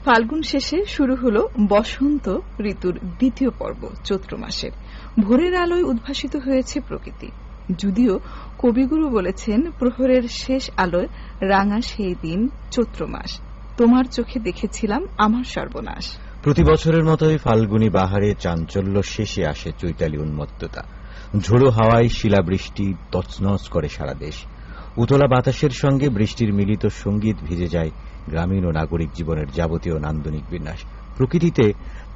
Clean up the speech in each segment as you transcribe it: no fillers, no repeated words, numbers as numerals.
ফাল্গুন শেষে শুরু হলো বসন্ত ঋতুর দ্বিতীয় পর্ব চৈত্র মাসের। ভোরের আলোয় উদ্ভাসিত হয়েছে প্রকৃতি। যদিও কবিগুরু বলেছেন, প্রহরের শেষ আলোয় রাঙা সেই দিন চৈত্র মাস, তোমার চোখে দেখেছিলাম আমার সর্বনাশ। প্রতি বছরের মতোই ফাল্গুনী বাহারে চাঞ্চল্য শেষে আসে চৈতালি উন্মত্ততা। ঝোড়ো হাওয়ায় শিলাবৃষ্টি তছনছ করে সারা দেশ। উতলা বাতাসের সঙ্গে বৃষ্টির মিলিত সঙ্গীত ভিজে যায় গ্রামীণ ও নাগরিক জীবনের যাবতীয় নান্দনিক বিন্যাস। প্রকৃতিতে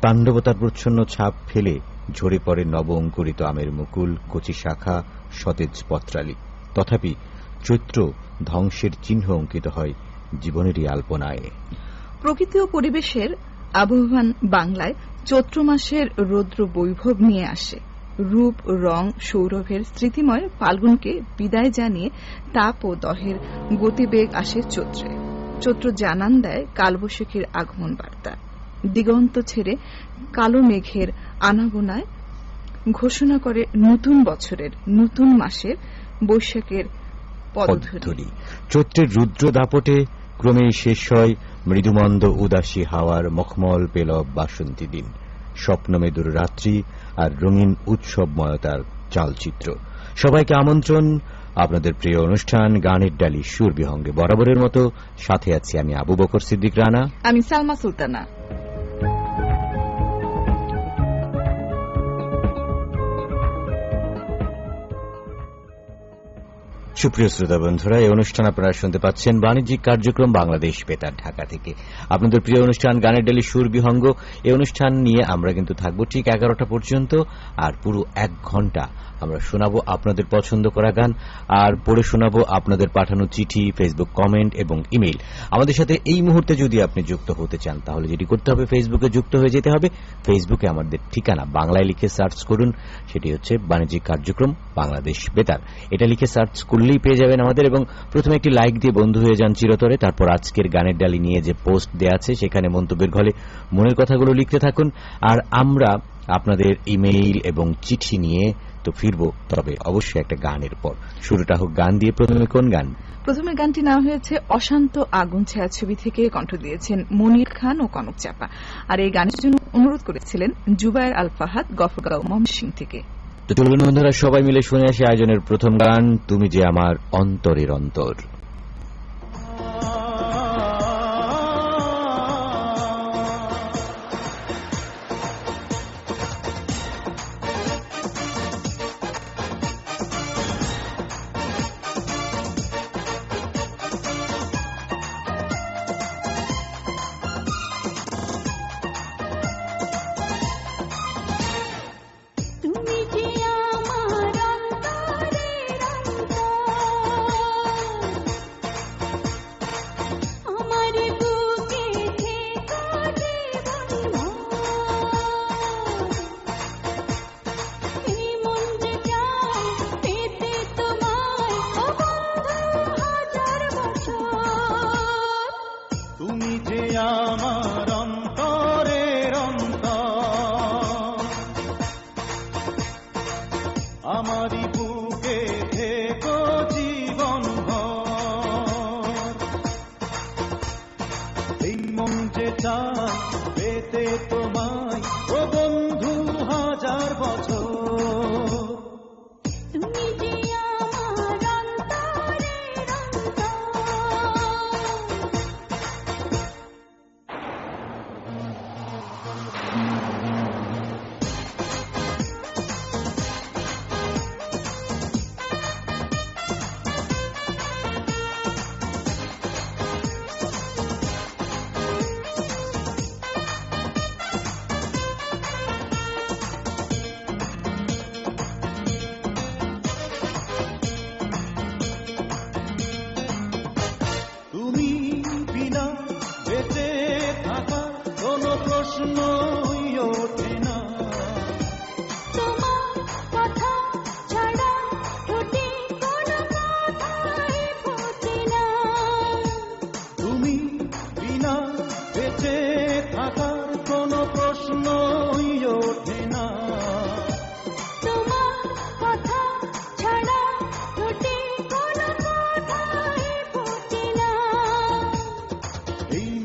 তাণ্ডবতার প্রচ্ছন্ন ছাপ ফেলে ঝরে পড়ে নব অঙ্কুরিত আমের মুকুল, কচি শাখা, সতেজ পত্রালি। তথাপি চৈত্র ধ্বংসের চিহ্ন অঙ্কিত হয় জীবনেরই আলপনায়। প্রকৃতি ও পরিবেশের আবহমান বাংলায় চৈত্র মাসের রৌদ্র বৈভব নিয়ে আসে। রূপ, রং, সৌরভের স্মৃতিময় ফাল্গুনকে বিদায় জানিয়ে তাপ ও দহের গতিবেগ আসে চৈত্রে। চৈত্র জানান দেয় কালবৈশাখীর আগমন বার্তা। দিগন্ত ছেড়ে কালো মেঘের আনাগোনায় ঘোষণা করে নতুন বছরের, নতুন মাসের, বৈশাখের পদধূলি। চৈত্রের রুদ্র দাপটে ক্রমেই শেষ হয় মৃদুমন্দ উদাসী হাওয়ার মখমল পেলব বাসন্তী দিন, স্বপ্নমেদুর রাত্রি আর রঙিন উৎসবময়তার চালচিত্র। সবাইকে আমন্ত্রণ আপনাদের প্রিয় অনুষ্ঠান গানের ডালি সুর বিহঙ্গে। বরাবরের মতো সাথে আছি আমি আবু বকর সিদ্দিক রানা, আমি সালমা সুলতানা। সুপ্রিয় শ্রোতা বন্ধুরা, এই অনুষ্ঠান আপনারা শুনতে পাচ্ছেন বাণিজ্যিক কার্যক্রম বাংলাদেশ বেতার ঢাকা থেকে। আপনাদের প্রিয় অনুষ্ঠান গানের ডালি সুর বিহঙ্গ, এই অনুষ্ঠান নিয়ে আমরা কিন্তু থাকবো ঠিক 11টা পর্যন্ত। আর পুরো 1 ঘন্টা আমরা শোনাবো আপনাদের পছন্দ করা গান, আর পড়ে শোনাবো আপনাদের পাঠানো চিঠি, ফেসবুক কমেন্ট এবং ইমেইল। আমাদের সাথে এই মুহূর্তে যদি আপনি যুক্ত হতে চান, তাহলে যেটি করতে হবে, ফেসবুকে যুক্ত হয়ে যেতে হবে। ফেসবুকে আমাদের ঠিকানা বাংলায় লিখে সার্চ করুন, সেটি হচ্ছে বাণিজ্যিক কার্যক্রম বাংলাদেশ বেতার। এটা লিখে সার্চ করলেই পেয়ে যাবেন আমাদের, এবং প্রথমে একটি লাইক দিয়ে বন্ধু হয়ে যান চিরতরে। তারপর আজকের গানের ডালি নিয়ে যে পোস্ট দেয়া আছে, সেখানে মন্তব্যের ঘরে মনের কথাগুলো লিখতে থাকুন। আর আমরা আপনাদের ইমেইল এবং চিঠি নিয়ে তো ফিরবো, তবে অবশ্যই একটা গানের পর। শুরুটা হোক গান দিয়ে। প্রথমে কোন গান? প্রথমে গানটি নেওয়া হয়েছে অশান্ত আগুন ছায়া ছবি থেকে। কণ্ঠ দিয়েছেন মনির খান ও কনক চাপা। আর এই গানের জন্য অনুরোধ করেছিলেন জুবায়ের আল ফাহাদ, গফরগাঁও, ময়মনসিংহ থেকে। তো চলুন বন্ধুরা, সবাই মিলে শুনে আসি আয়োজনের প্রথম গান, তুমি যে আমার অন্তরের অন্তর।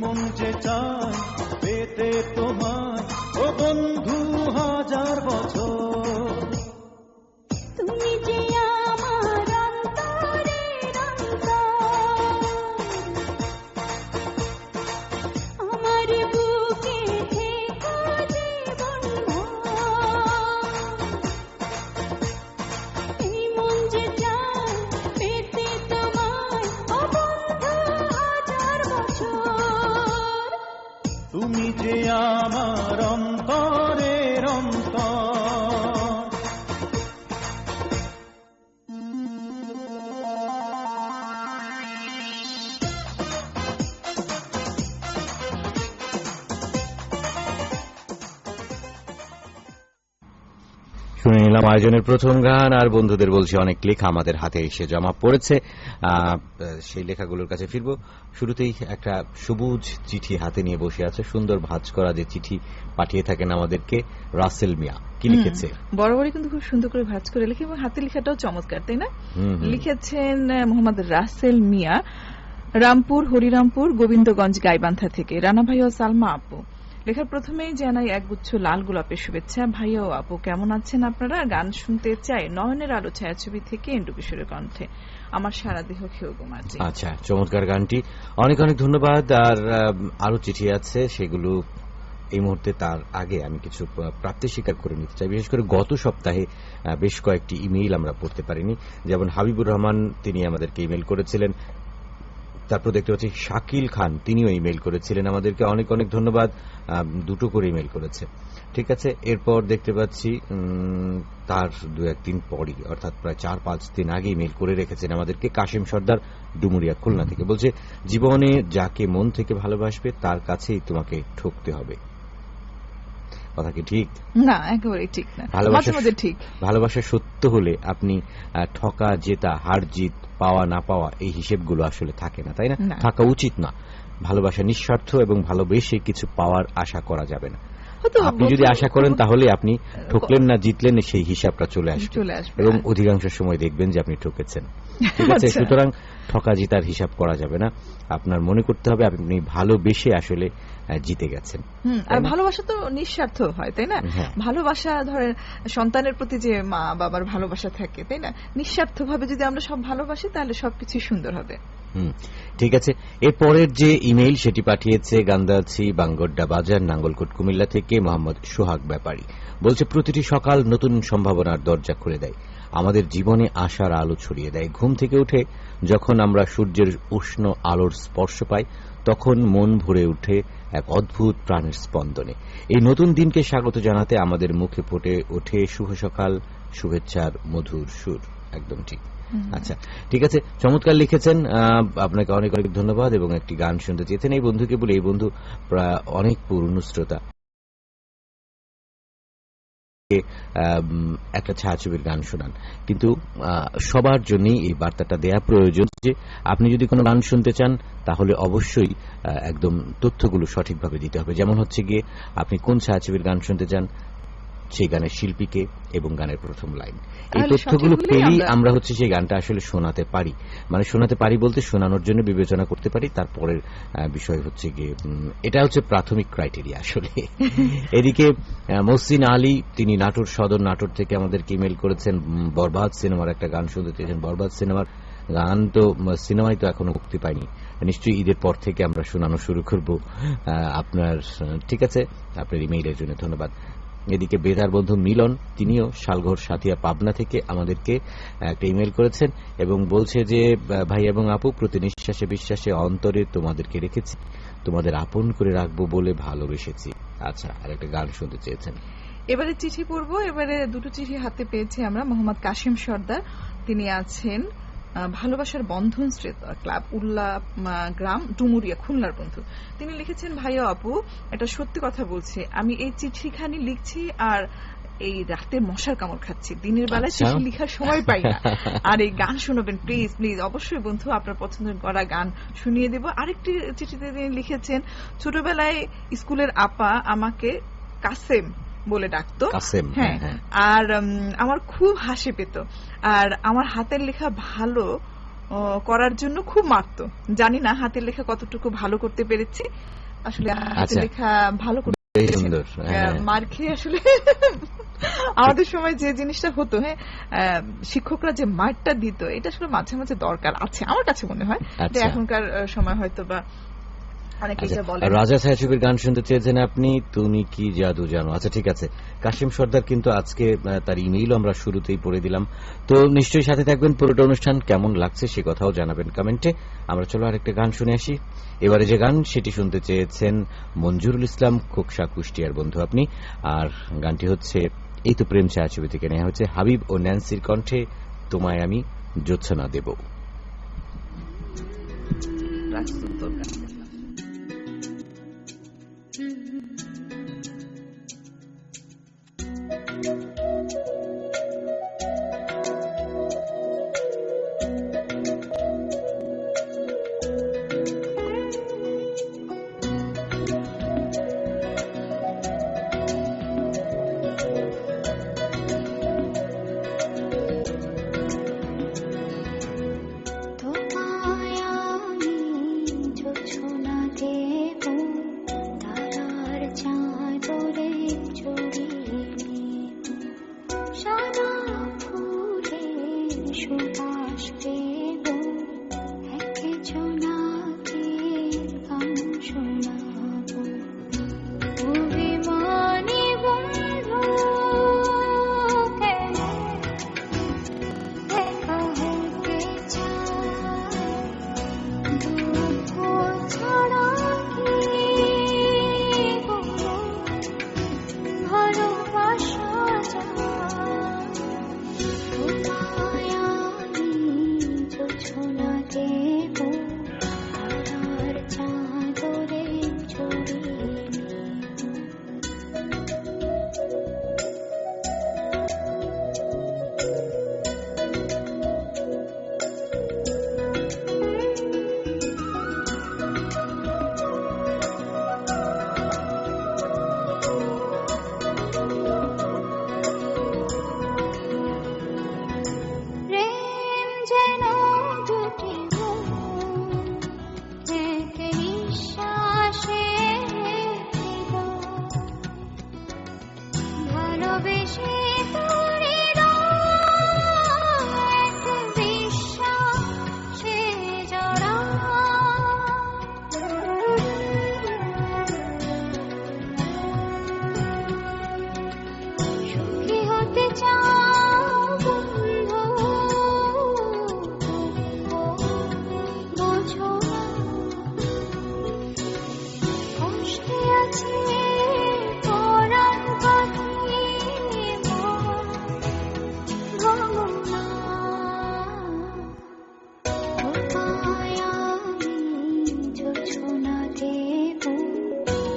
মন যে চায় তোমার ও বন্ধু হাজার বছর। তুমি যে আমার অন্তরের অন্তর, আমার বুকে থেকো জীবনভর। এই মন যে চায় পেতে তোমায় ও বন্ধু হাজার বছর। তুমি যে আমার অন্তরের অন্তর। শুনে নিলাম আয়োজনের প্রথম গান, আর বন্ধুদের বলছি অনেক লেখা আমাদের হাতে এসে জমা পড়েছে। সেই লেখাগুলোর কাছে ফিরবো। শুরুতেই একটা সবুজ চিঠি হাতে নিয়ে বসে আছে, সুন্দর ভাঁজ করা যে চিঠি পাঠিয়ে থাকেন আমাদেরকে রাসেল মিয়া। কি লিখেছে? বরাবরই কিন্তু খুব সুন্দর করে ভাঁজ করে লিখে এবং হাতের লেখাটাও চমৎকার, তাই না? লিখেছেন মোহাম্মদ রাসেল মিয়া, রামপুর হরিরামপুর গোবিন্দগঞ্জ গাইবান্ধা থেকে। রানা ভাই ও সালমা আপু, লেখার প্রথমেই জানাই একগুচ্ছ লাল গোলাপের শুভেচ্ছা। ভাইয়া ও আপু কেমন আছেন আপনারা? গান শুনতে চাই নয়নের আলো ছায়াছবি থেকে এন্ডু কিশোরের কণ্ঠে। আমার সারা দেহ খেয়েও গোমার্জি। আচ্ছা, চমৎকার গানটি, অনেক অনেক ধন্যবাদ। আর আরো চিঠি আছে, সেগুলো এই মুহূর্তে তার আগে আমি কিছু প্রাপ্তি স্বীকার করে নিতে চাই। বিশেষ করে গত সপ্তাহে বেশ কয়েকটি ইমেইল আমরা পড়তে পারিনি। যেমন হাবিবুর রহমান, তিনি আমাদেরকে ইমেইল করেছিলেন। তারপর দেখতে পাচ্ছি শাকিল খান, তিনিও ইমেইল করেছিলেন আমাদেরকে। অনেক অনেক ধন্যবাদ, দুটো করে ইমেইল করেছে। ঠিক আছে, এরপর দেখতে পাচ্ছি তার দু একদিন পরই, অর্থাৎ প্রায় 4-5 দিন আগে ইমেইল করে রেখেছেন আমাদেরকে কাশিম সর্দার, ডুমুরিয়া খুলনা থেকে। বলছে, জীবনে যাকে মন থেকে ভালোবাসবে তার কাছেই তোমাকে ঠকতে হবে। কথা কি ঠিক? না, একেবারেই ঠিক না। ঠিক ভালোবাসা সত্য হলে আপনি ঠকা জেতা, হার জিত, পাওয়া না পাওয়া, এই হিসেবগুলো আসলে থাকে না, তাই না? থাকা উচিত না। ভালোবাসা নিঃস্বার্থ এবং ভালোবেসে কিছু পাওয়ার আশা করা যাবে না। আপনি যদি আশা করেন তাহলে আপনি ঠকলেন না জিতলেন সেই হিসাবটা চলে আসবে, এবং অধিকাংশ সময় দেখবেন যে আপনি ঠকেছেন। ঠিক আছে, সুতরাং ঠকা জিতার হিসাব করা যাবে না। আপনার মনে করতে হবে আপনি ভালোবেসে আসলে জিতে গেছেন। আর ভালোবাসা তো নিঃস্বার্থ হয়, তাই না? ভালোবাসা ধরেন সন্তানের প্রতি যে মা বাবার ভালোবাসা থাকে, তাই না? নিঃস্বার্থ ভাবে যদি আমরা সব ভালোবাসি তাহলে সবকিছু সুন্দর হবে। ঠিক আছে, এরপরের যে ইমেইল সেটি পাঠিয়েছে গান্দাছি বাঙ্গড্ডা বাজার, নাঙ্গলকোট, কুমিল্লা থেকে মোহাম্মদ সোহাগ ব্যাপারী। বলছে, প্রতিটি সকাল নতুন সম্ভাবনার দরজা খুলে দেয়, আমাদের জীবনে আশার আলো ছড়িয়ে দেয়। ঘুম থেকে উঠে যখন আমরা সূর্যের উষ্ণ আলোর স্পর্শ পাই, তখন মন ভরে উঠে এক অদ্ভুত প্রাণের স্পন্দনে। এই নতুন দিনকে স্বাগত জানাতে আমাদের মুখে ফুটে ওঠে শুভ সকাল, শুভেচ্ছার মধুর সুর। একদম ঠিক। আচ্ছা, ঠিক আছে, চমৎকার লিখেছেন, আপনাকে অনেক অনেক ধন্যবাদ। এবং একটি গান শুনতে চেয়েছেন এই বন্ধুকে বলে, এই বন্ধু প্রায় অনেক পুরনো শ্রোতা, একটা ছায়াছবির গান শোনান, কিন্তু সবার জন্যই এই বার্তাটা দেয়া প্রয়োজন যে আপনি যদি কোনো গান শুনতে চান তাহলে অবশ্যই একদম তথ্যগুলো সঠিকভাবে দিতে হবে। যেমন হচ্ছে গিয়ে আপনি কোন ছায়াছবির গান শুনতে চান, সেই গানের শিল্পীকে এবং গানের প্রথম লাইন, এই তথ্যগুলো পেলেই আমরা হচ্ছে সেই গানটা আসলে শোনাতে পারি। মানে শোনাতে পারি বলতে শোনানোর জন্য বিবেচনা করতে পারি। তারপরের বিষয় হচ্ছে গিয়ে এটা হচ্ছে প্রাথমিক ক্রাইটেরিয়া আসলে। এদিকে মহসিন আলী, তিনি নাটোর সদর, নাটোর থেকে আমাদেরকে ইমেল করেছেন। বরবাদ সিনেমার একটা গান শুনতে চেয়েছেন। বরবাদ সিনেমার গান তো সিনেমায় তো এখনো মুক্তি পায়নি, নিশ্চয়ই ঈদের পর থেকে আমরা শোনানো শুরু করব আপনার। ঠিক আছে, আপনার ইমেইলের জন্য ধন্যবাদ। এদিকে বেতার বন্ধু মিলন, তিনিও শালঘর সাথিয়া পাবনা থেকে আমাদেরকে একটা ইমেল করেছেন এবং বলছে যে, ভাই এবং আপু, প্রতি নিঃশ্বাসে বিশ্বাসে অন্তরে তোমাদেরকে রেখেছি, তোমাদের আপন করে রাখবো বলে ভালোবেসেছি। আচ্ছা, আর একটা গান শুনতে চেয়েছেন। এবারে চিঠি পড়ব। এবারে দুটো চিঠি হাতে পেয়েছি আমরা। মোহাম্মদ কাশিম সর্দার, তিনি আছেন ভালোবাসার বন্ধন ক্লাব, উল্লা গ্রাম, ডুমুরিয়া, খুলনার বন্ধু। তিনি লিখেছেন, ভাইয়া আপু, এটা সত্যি কথা বলছি, আমি এই চিঠিখানি লিখছি আর এই রাতে মশার কামড় খাচ্ছি, দিনের বেলায় চিঠি লিখার সময় পাই না। আর এই গান শোনাবেন প্লিজ প্লিজ। অবশ্যই বন্ধু, আপনার পছন্দের করা গান শুনিয়ে দেব। আরেকটি চিঠিতে তিনি লিখেছেন, ছোটবেলায় স্কুলের আপা আমাকে কাসেম বলে ডাকতো। হ্যাঁ, আর আমার খুব হাসি পেত, আর আমার হাতের লেখা ভালো করার জন্য খুব মারতো। জানি না হাতের লেখা কতটুকু ভালো করতে পেরেছি, আসলে হাতের লেখা ভালো এই সুন্দর, হ্যাঁ। মার খেয়ে আসলে আমাদের সময় যে জিনিসটা হতো, হ্যাঁ, শিক্ষকরা যে মারটা দিত, এটা আসলে মাঝে মাঝে দরকার আছে আমার কাছে মনে হয়। আচ্ছা। এখনকার সময় হয়তো বা অনেকে এটা বলে। রাজা ছায়াছবির গান শুনতে চেয়েছেন আপনি, তুমি কি জাদু জানো। আচ্ছা ঠিক আছে, কাশিম সর্দার কিন্তু আজকে তার ইমেইল আমরা শুরুতেই পড়ে দিলাম, তো নিশ্চয়ই সাথে থাকবেন। পুরোটা অনুষ্ঠান কেমন লাগছে সে কথাও জানাবেন কমেন্টে। আমরা চলো আরেকটা গান শুনে আসি। এবারে যে গান সেটি শুনতে চেয়েছেন মঞ্জুরুল ইসলাম খোকসা, কুষ্টিয়ার বন্ধু আপনি। আর গানটি হচ্ছে এই তো প্রেম ছায়াছবি থেকে নেওয়া হচ্ছে, হাবিব ও ন্যান্সির কণ্ঠে, তোমায় আমি জোৎস্না দেব। তোমায় আমি জোছনা দেব, তারার চাদরে জড়িয়ে নেব, সাদা ফুলের সুবাস পেব, একজনাকে গান শোনাব। অভিমানী বন্ধু কেন দেখা হতে চায়, দুঃখ ছাড়া কি কোনো ভালোবাসা যায়? তোমায় আমি জোছনা দেব, তারার চাদরে জড়িয়ে নেব। প্রেম যেন দুটি মন, এক নিঃশ্বাসে হৃদয়, ভালোবেসে তোরে এক বিশ্বাসে জড়ায়। সুখী হতে চাও বন্ধু, বোঝো না কষ্টে আছে পরাণ পাখি, মন ভাঙো না। তোমায় আমি জোছনা দেব,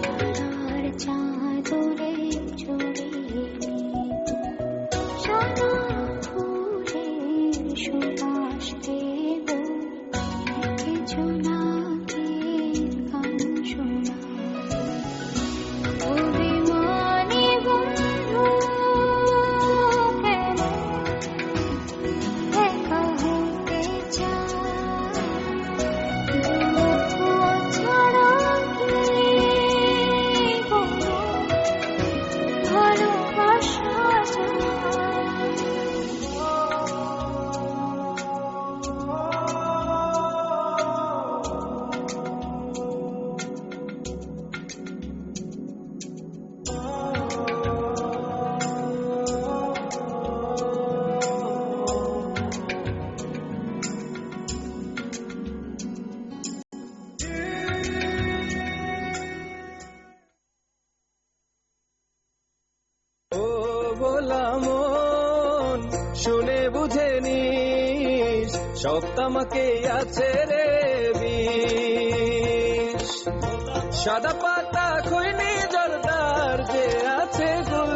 তারার চাদরে জড়িয়ে নেব, সাদা ফুলের সুবাস দেব, একজনাকে গান শোনাব। অভিমানী বন্ধু কেন দেখা হতে চায়, দুঃখ ছাড়া কি কোনো ভালোবাসা যায়? ও ভোলা মন, শুনে বুঝে নিস, সব তামাকে আছে রে বিষ। সাদা পাতা খৈনি জর্দার যে আছে গুল,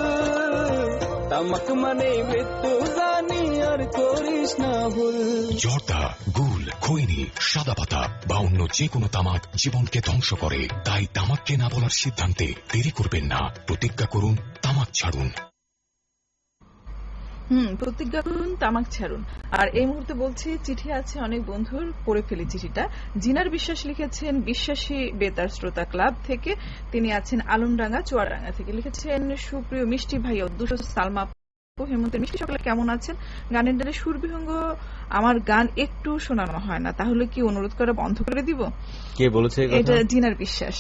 তামাক মানে মৃত্যু জানি, আর করিস না ভুল। জর্দা, গুল, খৈনি, সাদা পাতা বা অন্য যে কোনো তামাক জীবনকে ধ্বংস করে। তাই তামাককে না বলার সিদ্ধান্তে দেরি করবেন না, প্রতিজ্ঞা করুন, তামাক ছাড়ুন। প্রতিজ্ঞা করুন, তামাক ছাড়ুন। আর এই মুহূর্তে বলছি চিঠি আছে অনেক বন্ধুর, পড়ে ফেলি চিঠিটা। জিনার বিশ্বাস লিখেছেন বিশ্বাসী বেতার শ্রোতা ক্লাব থেকে, তিনি আছেন আলমডাঙ্গা চুয়াডাঙ্গা থেকে। লিখেছেন সুপ্রিয় মিষ্টি ভাই অদ্দুষ সালমা হেমন্তের মিষ্টি সকলে কেমন আছেন? গানের ডালে সুরবিহঙ্গ আমার গান একটু শোনানো হয় না, তাহলে কি অনুরোধ করা বন্ধ করে দিব? কে বলেছে এই কথা? এটা জিনার বিশ্বাস।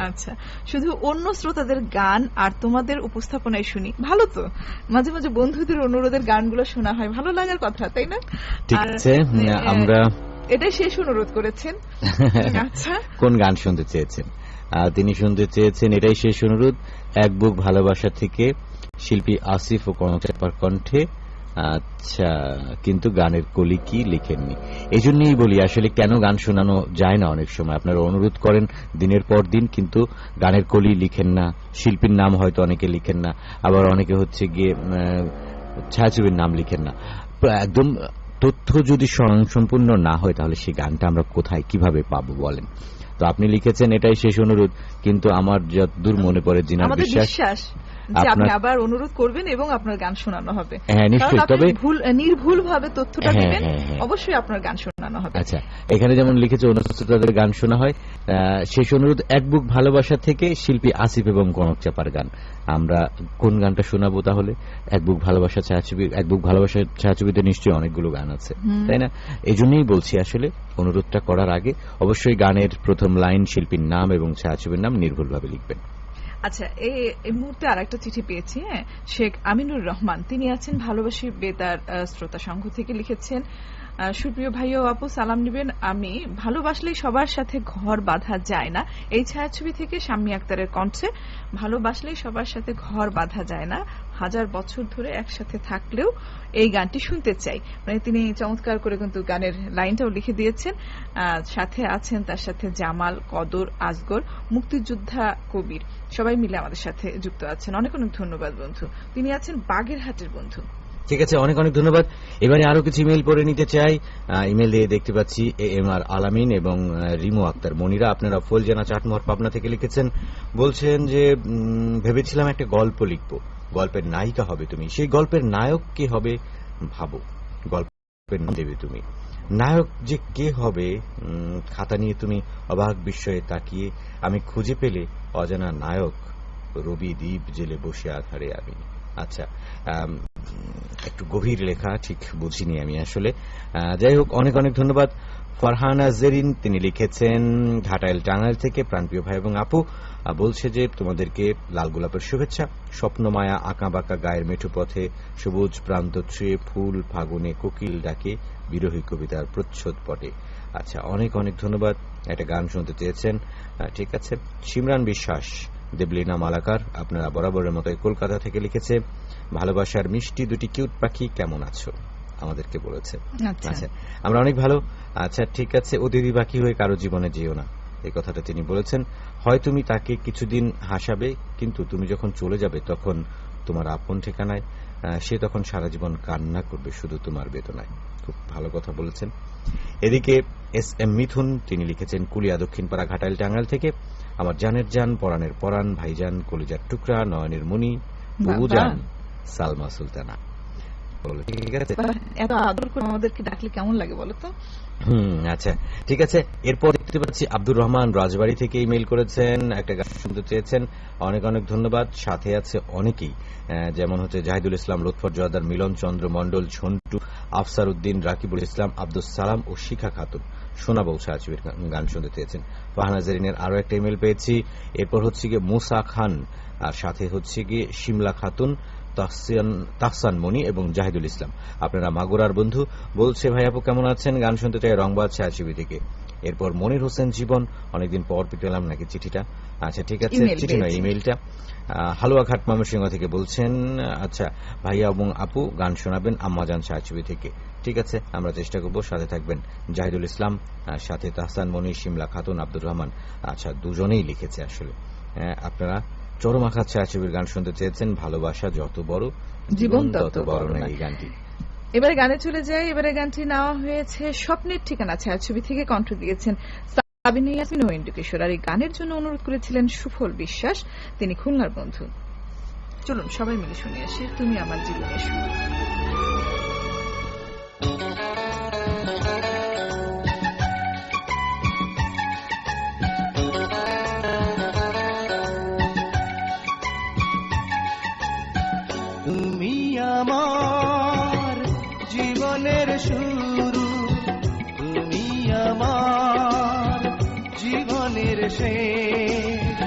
আচ্ছা, শুধু অন্য শ্রোতাদের গান আর তোমাদের উপস্থাপনায় শুনি, ভালো তো? মাঝে মাঝে বন্ধুদের অনুরোধের গানগুলো শোনা হয়, ভালো লাগার কথা, তাই না? ঠিক আছে, আমরা এটাই শেষ অনুরোধ করেছেন। আচ্ছা, কোন গান শুনতে চেয়েছেন? তিনি শুনতে চেয়েছেন এটাই শেষ অনুরোধ, এক বুক ভালোবাসা থেকে, শিল্পী আসিফ ও কনক চাপার কণ্ঠে। আচ্ছা, কিন্তু গানের কলি কি লিখেননি। এই জন্যই বলি আসলে কেন গান শোনানো যায় না। অনেক সময় আপনারা অনুরোধ করেন দিনের পর দিন, কিন্তু গানের কলি লিখেন না, শিল্পীর নাম হয়তো অনেকে লিখেন না, আবার অনেকে হচ্ছে গিয়ে ছায়াছবির নাম লিখেন না। একদম তথ্য যদি সম্পূর্ণ না হয় তাহলে সেই গানটা আমরা কোথায় কিভাবে পাবো বলেন? তো আপনি লিখেছেন এটাই শেষ অনুরোধ, কিন্তু আমার যতদূর মনে পড়ে জিনার বিশ্বাস যে আপনি আবার অনুরোধ করবেন এবং আপনার গান শোনানো হবে। হ্যাঁ, নিশ্চয়ই। তবে নির্ভুল ভাবে তথ্যটা দিবেন, অবশ্যই আপনার গান শোনানো হবে। আচ্ছা, এখানে যেমন লিখেছে অনুষ্ঠিতদের গান শোনা হয়, শেষ অনুরোধ এক বুক ভালোবাসা থেকে, শিল্পী আসিফ এবং কনক চাপার গান। আমরা কোন গানটা শোনাবো তাহলে? এক বুক ভালোবাসা ছায়াছবি। এক বুক ভালোবাসা ছায়াছবিতে নিশ্চয়ই অনেকগুলো গান আছে, তাই না? এই জন্যই বলছি আসলে অনুরোধটা করার আগে অবশ্যই গানের প্রথম লাইন, শিল্পীর নাম এবং ছায়াছবির নাম নির্ভুলভাবে লিখবেন। আচ্ছা, এই মুহূর্তে আরেকটা চিঠি পেয়েছি। শেখ আমিনুর রহমান, তিনি আছেন ভালোবাসি বেতার শ্রোতা সংঘ থেকে। লিখেছেন সুপ্রিয় ভাই ও আপু, সালাম নেবেন। আমি ভালোবাসলেই সবার সাথে ঘর বাঁধা যায় না, এই ছায়াছবি থেকে শাম্মী আক্তারের কণ্ঠে। ভালোবাসলেই সবার সাথে ঘর বাঁধা যায় না, হাজার বছর ধরে একসাথে থাকলেও এই গানটি শুনতে চাই। মানে তিনি চমৎকার করে কিন্তু গানের লাইনটাও লিখে দিয়েছেন। সাথে আছেন তার সাথে জামাল, কদর, আসগর, মুক্তিযোদ্ধা, কবির, সবাই মিলে আমাদের সাথে যুক্ত আছেন। অনেক অনেক ধন্যবাদ বন্ধু। তিনি আছেন বাগেরহাটের বন্ধু। ঠিক আছে, অনেক অনেক ধন্যবাদ। এবারে আরো কিছু ইমেল পড়ে নিতে চাই। ইমেল দিয়ে দেখতে পাচ্ছি AMR আলামিন এবং রিমু আক্তার মনিরা, আপনারা ফুলজানা চাটমোহর পাবনা থেকে লিখেছেন। বলছেন যে ভেবেছিলাম একটা গল্প লিখবো, গল্পের নায়িকা হবে তুমি, সেই গল্পের নায়ক কে হবে ভাবো, গল্পের নাম দেবে তুমি, নায়ক যে কে হবে খাতা নিয়ে তুমি অবাক বিস্ময়ে তাকিয়ে, আমি খুঁজে পেলে অজানা নায়ক, রবি দ্বীপ জেলে বসে আধারে আমি। আচ্ছা, একটু গভীর লেখা, ঠিক বুঝিনি আমি আসলে। যাই হোক, অনেক অনেক ধন্যবাদ। ফারহানা জেরিন, তিনি লিখেছেন ঘাটাইল টাঙ্গাইল থেকে, প্রাণপ্রিয় ভাই এবং আপু, বলছে যে তোমাদেরকে লাল গোলাপের শুভেচ্ছা। স্বপ্নমায়া আঁকা বাঁকা গায়ের মেঠো পথে, সবুজ প্রান্ত ছুঁয়ে ফুল ফাগুনে কোকিল ডাকে, বিরোহী কবিতার প্রচ্ছদ পটে। আচ্ছা, অনেক অনেক ধন্যবাদ। একটা গান শুনতে চেয়েছেন, ঠিক আছে। সিমরান বিশ্বাস, দেবলিনা মালাকার, আপনারা বরাবরের মতো কলকাতা থেকে লিখেছে ভালোবাসার মিষ্টি দুটি কিউট পাখি কেমন আছো, আমাদেরকে বলেছে। আচ্ছা, আমরা অনেক ভালো। আচ্ছা, ঠিক আছে। অতিথি পাখি হয়ে কারো জীবনে যেও না, এই কথাটা তিনি বলেছেন। হয় তুমি তাকে কিছুদিন হাসাবে, কিন্তু তুমি যখন চলে যাবে তখন তোমার আপন ঠিকানায় সে তখন সারা জীবন কান্না করবে শুধু তোমার বেদনায়। খুব ভালো কথা বলেছেন। এদিকে SM মিথুন, তিনি লিখেছেন কুলিয়া দক্ষিণপাড়া ঘাটাইল টাঙ্গাইল থেকে, আমার জানের জান, পরাণের পরাণ, ভাইজান, কলিজার টুকরা, নয়নের মণি, বুবুজান, সালমা সুলতানা। ঠিক আছে, এত আদর করে আমাদেরকে ডাকলে কেমন লাগে বলো তো? আচ্ছা, ঠিক আছে। এরপর দেখতে পাচ্ছি আব্দুর রহমান রাজবাড়ী থেকে ইমেল করেছেন, একটা গান শুনতে চেয়েছেন। অনেক অনেক ধন্যবাদ। সাথে আছে অনেকেই, যেমন হচ্ছে জাহিদুল ইসলাম, লুৎফর জোয়াদার, মিলন চন্দ্র মন্ডল, ঝন্টু, আফসার উদ্দিন, রাকিবুল ইসলাম, আব্দুল সালাম ও শিখা খাতুন। সোনা বউ ছায়াছবির গান শুনতে চেয়েছেন। ফাহানা জেরিনের আরো একটা ইমেল পেয়েছি। এরপর হচ্ছে গিয়ে মুসা খান, আর সাথে হচ্ছে গিয়ে শিমলা খাতুন, তাহসান মনি এবং জাহিদুল ইসলাম, আপনারা মাগুরার বন্ধু। বলছে ভাই আপু কেমন আছেন, গান শুনতে চাই রংবাদ ছায়াছবি থেকে। এরপর মনির হোসেন জীবন, অনেকদিন পর পেলাম নাকি চিঠিটা। আচ্ছা, ঠিক আছে, চিঠি নয় ইমেইলটা। হালুয়াঘাট ময়মনসিংহ থেকে বলছেন, আচ্ছা ভাইয়া এবং আপু গান শোনাবেন আম্মাজান ছায়াছবি থেকে। ঠিক আছে, আমরা চেষ্টা করব। সাথে থাকবেন জাহিদুল ইসলাম, সাথে তাহসান মনি, শিমলা খাতুন, আব্দুর রহমান। আচ্ছা, দুজনেই লিখেছে আসলে। আপনারা চরম আঘাত ছায়াছবির গান শুনতে চেয়েছেন, ভালোবাসা যত বড় জীবন তত বড় না, এই গানটি। এবারে গানে চলে যাই। এবারে গানটি নেওয়া হয়েছে স্বপ্নের ঠিকানা ছায়াছবি থেকে, কণ্ঠ দিয়েছেন সাবিনা ইয়াসমিন ও ইন্টু কিশোর। আর এই গানের জন্য অনুরোধ করেছিলেন সুফল বিশ্বাস, তিনি খুলনার বন্ধু। চলুন সবাই মিলে শুনে আসি তুমি আমার জীবনের সুর। জীবনের শেষ,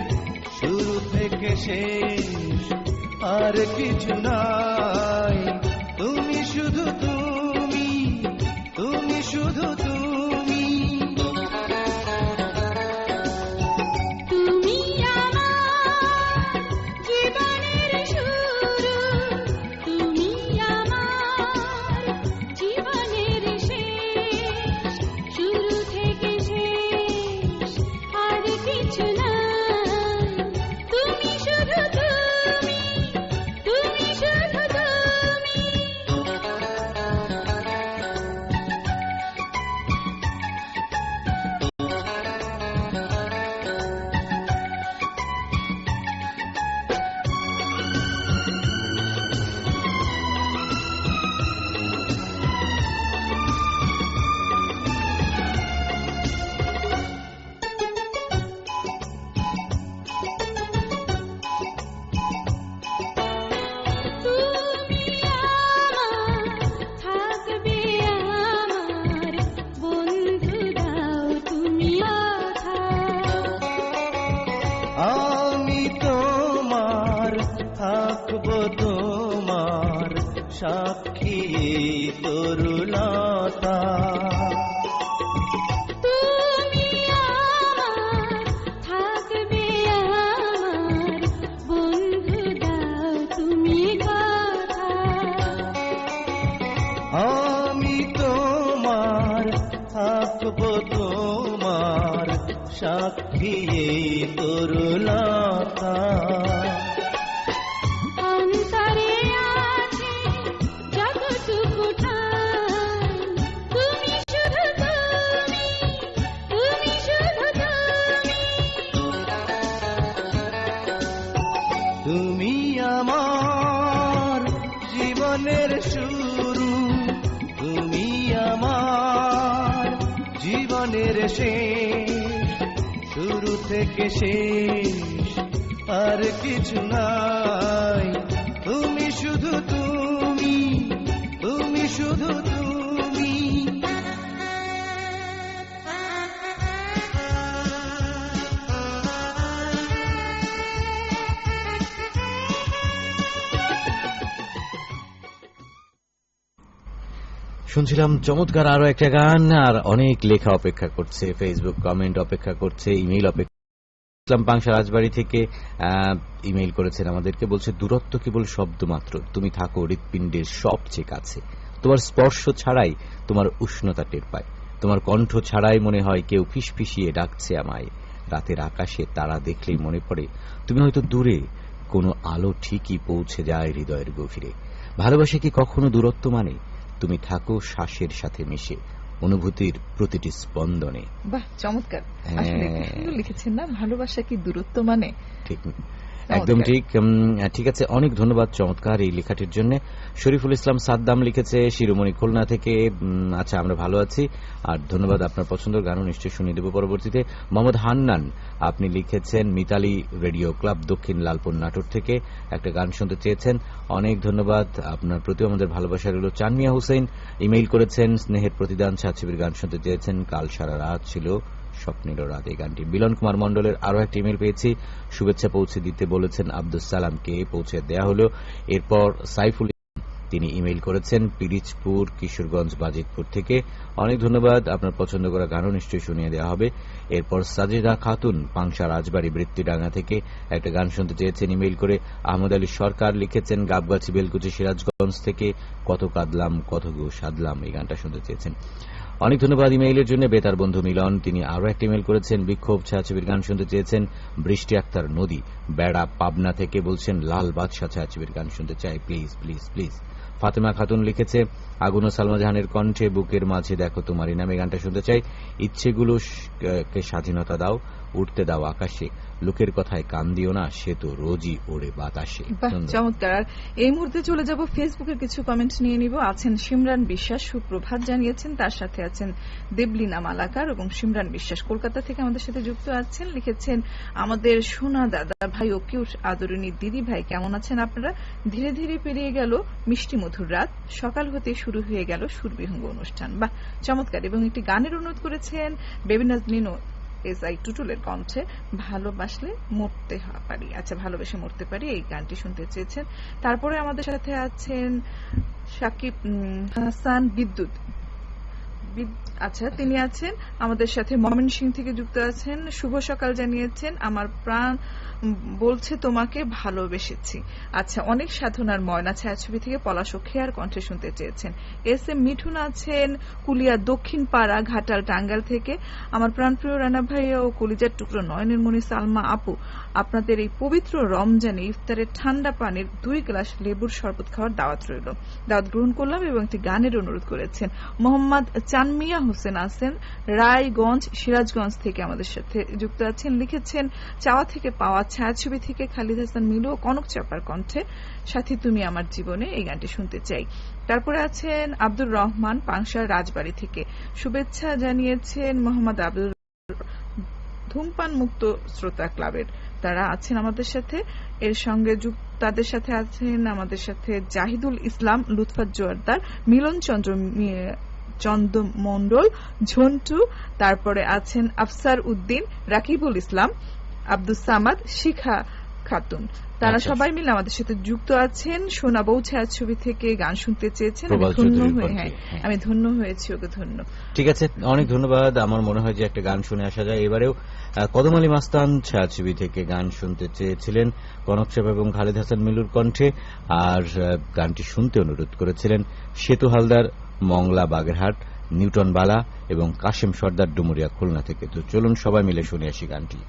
শুরু থেকে শেষ আর কিছু নাই। তুমি শুধু তুমি, তুমি শুধু তুমি। তুমি আমার জীবনের শুরু, তুমি আমার জীবনের শেষ, শুরু থেকে শেষ আর কিছু নাই। তুমি শুধু তুমি, তুমি শুধু তুমি। তুমি আমার থাকবে আমার বন্ধু, দাও তুমি কথা। আমি তোমার থাকবো, তোমার সাক্ষী তরুলতা। তুমি আমার থাকবে আমার বন্ধু, দাও তুমি কথা। আমি তোমার থাকবো, তোমার সাক্ষী তরুলতা। অন্তরে আছে যতটুকু ঠাই, তুমি শুধু তুমি, তুমি শুধু তুমি। তুমি আমার জীবনের শুরু, তুমি আমার জীবনের শেষ, শুরু থেকে শেষ আর কিছু নাই। তুমি শুধু তুমি, তুমি শুধু তুমি। শুনছিলাম চমৎকার আরো একটা গান, আর অনেক লেখা অপেক্ষা করছে, ফেসবুক কমেন্ট অপেক্ষা করছে, ইমেইল অপেক্ষা। ইসলাম পাংশা রাজবাড়ি থেকে ইমেইল করেছেন আমাদেরকে, বলছে দূরত্ব কেবল শব্দ মাত্র, তুমি থাকো হৃৎপিণ্ডের সবচেয়ে কাছে। তোমার স্পর্শ ছাড়াই তোমার উষ্ণতা টের পায়, তোমার কণ্ঠ ছাড়াই মনে হয় কেউ ফিসফিসিয়ে ডাকছে আমায়। রাতের আকাশে তারা দেখলেই মনে পড়ে তুমি হয়তো দূরে, কোনো আলো ঠিকই পৌঁছে যায় হৃদয়ের গভীরে। ভালোবাসা কি কখনো দূরত্ব মানে? তুমি থাকো শ্বাসের সাথে মিশে, অনুভূতির প্রতিটি স্পন্দনে। বাহ, চমৎকার। আসলে কি সুন্দর লিখেছেন না, ভালোবাসা কি দূরত্ব মানে? ঠিক, একদম ঠিক। ঠিক আছে, অনেক ধন্যবাদ চমৎকার এই লেখাটির জন্য। শরীফুল ইসলাম সাদ্দাম লিখেছে শিরোমণি খুলনা থেকে, আচ্ছা আমরা ভালো আছি, আর ধন্যবাদ, আপনার পছন্দের গানও নিশ্চয়ই শুনিয়ে দেব পরবর্তীতে। মোহাম্মদ হান্নান আপনি লিখেছেন মিতালি রেডিও ক্লাব দক্ষিণ লালপুর নাটোর থেকে একটা গান শুনতে চেয়েছেন, অনেক ধন্যবাদ, আপনার প্রতি আমাদের ভালোবাসা রইল। চানমিয়া হুসেন ইমেইল করেছেন স্নেহের প্রতিদান ছায়াছবির গান শুনতে চেয়েছেন, কাল সারা রাত ছিল স্বপ্নের রাত এই গানটি। মিলন কুমার মন্ডলের আরো একটা ইমেল পেয়েছি, শুভেচ্ছা পৌঁছে দিতে বলেছেন আব্দুস সালামকে, পৌঁছে দেয়া হলো। এরপর সাইফুল তিনি ইমেইল করেছেন পিরিজপুর কিশোরগঞ্জ বাজিতপুর থেকে, অনেক ধন্যবাদ, আপনার পছন্দ করা গানও নিশ্চয়ই শুনিয়ে দেওয়া হবে। এরপর সাজিদা খাতুন পাংশা রাজবাড়ি বৃত্তিডাঙ্গা থেকে একটা গান শুনতে চেয়েছেন ইমেইল করে। আহমদ আলী সরকার লিখেছেন গাবগাছি বেলকুচি সিরাজগঞ্জ থেকে, কত কাঁদলাম কত গো সাদলাম এই গানটা শুনতে চেয়েছেন, অনেক ধন্যবাদ ইমেইলের জন্য। বেতার বন্ধু মিলন তিনি আরো একটা ইমেইল করেছেন, বিক্ষোভ ছায়াছবির গান শুনতে চেয়েছেন। বৃষ্টি আক্তার নদী বেড়া পাবনা থেকে বলছেন লাল বাদশা ছায়াছবির গান শুনতে চাই, please please please. Fatema Khatun লিখেছে আগুন ও সালমা জাহানের কণ্ঠে বুকের মাঝে দেখো তোমারই নামে গানটা শুনতে চাই। ইচ্ছেগুলোকে স্বাধীনতা দাও, উঠতে দাও আকাশে, লোকের কথায় কান দিও না, সে তো রোজই ওড়ে বাতাসে। চমৎকার। এই মুহূর্তে চলে যাব ফেসবুকের কিছু কমেন্ট নিয়ে নিব। আছেন সিমরান বিশ্বাস, সুপ্রভাত জানিয়েছেন, তার সাথে আছেন দেবলীনা মালাকার এবং সিমরান বিশ্বাস কলকাতা থেকে আমাদের সাথে যুক্ত আছেন। লিখেছেন আমাদের সোনা দাদা ভাই ও কিউট আদরণী দিদি ভাই, কেমন আছেন আপনারা? ধীরে ধীরে পেরিয়ে গেল মিষ্টি মধুর রাত, সকাল হতে শুরু হয়ে গেল সুরবিহঙ্গ অনুষ্ঠান। বাহ, চমৎকার। এবং একটি গানের অনুরোধ করেছেন বেবি নাজনীন SI টুটুলের কণ্ঠে ভালোবাসলে মরতে পারি। আচ্ছা, ভালোবেসে মরতে পারি এই গানটি শুনতে চেয়েছেন। তারপরে আমাদের সাথে আছেন সাকিব হাসান বিদ্যুৎ। আচ্ছা, তিনি আছেন আমাদের সাথে ময়মনসিংহ থেকে যুক্ত আছেন। শুভ সকাল জানিয়েছেন, আমার প্রাণ বলছে তোমাকে ভালোবেসেছি। আচ্ছা, অনেক সাধনার ময়না ছায়াছবি থেকে পলাশ ও খেয়ার কণ্ঠে শুনতে চেয়েছেন। SM মিঠুন আছেন কুলিয়া দক্ষিণ পাড়া ঘাটাল টাঙ্গাইল থেকে। আমার প্রাণপ্রিয় রানা ভাইয়া ও কলিজার টুকরো নয়নের মণি সালমা আপু, আপনাদের এই পবিত্র রমজানে ইফতারের ঠান্ডা পানির 2 গ্লাস লেবুর শরবত খাওয়ার দাওয়াত রইল। দাওয়াত গ্রহণ করলাম এবং একটি গানের অনুরোধ করেছেন। মোহাম্মদ চানমিয়া হোসেন আছেন রায়গঞ্জ সিরাজগঞ্জ থেকে আমাদের সাথে যুক্ত আছেন। লিখেছেন, চাওয়া থেকে পাওয়া ছায়াছবি থেকে খালিদ হাসান মিলু ও কনক চাপার কণ্ঠে সাথী তুমি আমার জীবনে এই গানটি শুনতে চাই। তারপরে আছেন আব্দুর রহমান পাংশার রাজবাড়ি থেকে। শুভেচ্ছা জানিয়েছেন মোহাম্মদ আব্দুল ধূমপান মুক্ত শ্রোতা ক্লাবের। তারা আছেন আমাদের সাথে। এর সঙ্গে তাদের সাথে আছেন আমাদের সাথে জাহিদুল ইসলাম, লুৎফাত জোয়ারদার, মিলন চন্দ্র মন্ডল, ঝন্টু, তারপরে আছেন আফসার উদ্দিন, রাকিবুল ইসলাম, আব্দুস সামাদ, শিখা খাতুন। তারা সবাই মিলে আমাদের সাথে যুক্ত আছেন। সোনা বউ ছায়াছবি থেকে গান শুনতে চেয়েছেন। আমি ধন্য হয়েছি, ওকে ধন্য। ঠিক আছে, অনেক ধন্যবাদ। আমার মনে হয় যে একটা গান শুনে আসা যায়। এবারেও কদম আলী মাস্তান ছায়াছবি থেকে গান শুনতে চেয়েছিলেন কনক চাপা এবং খালিদ হাসান মিলুর কণ্ঠে, আর গানটি শুনতে অনুরোধ করেছিলেন সেতু হালদার মংলা বাগেরহাট, নিউটন বালা এবং কাশেম সর্দার ডুমুরিয়া খুলনা থেকে। তো চলুন সবাই মিলে শুনে আসি গানটি।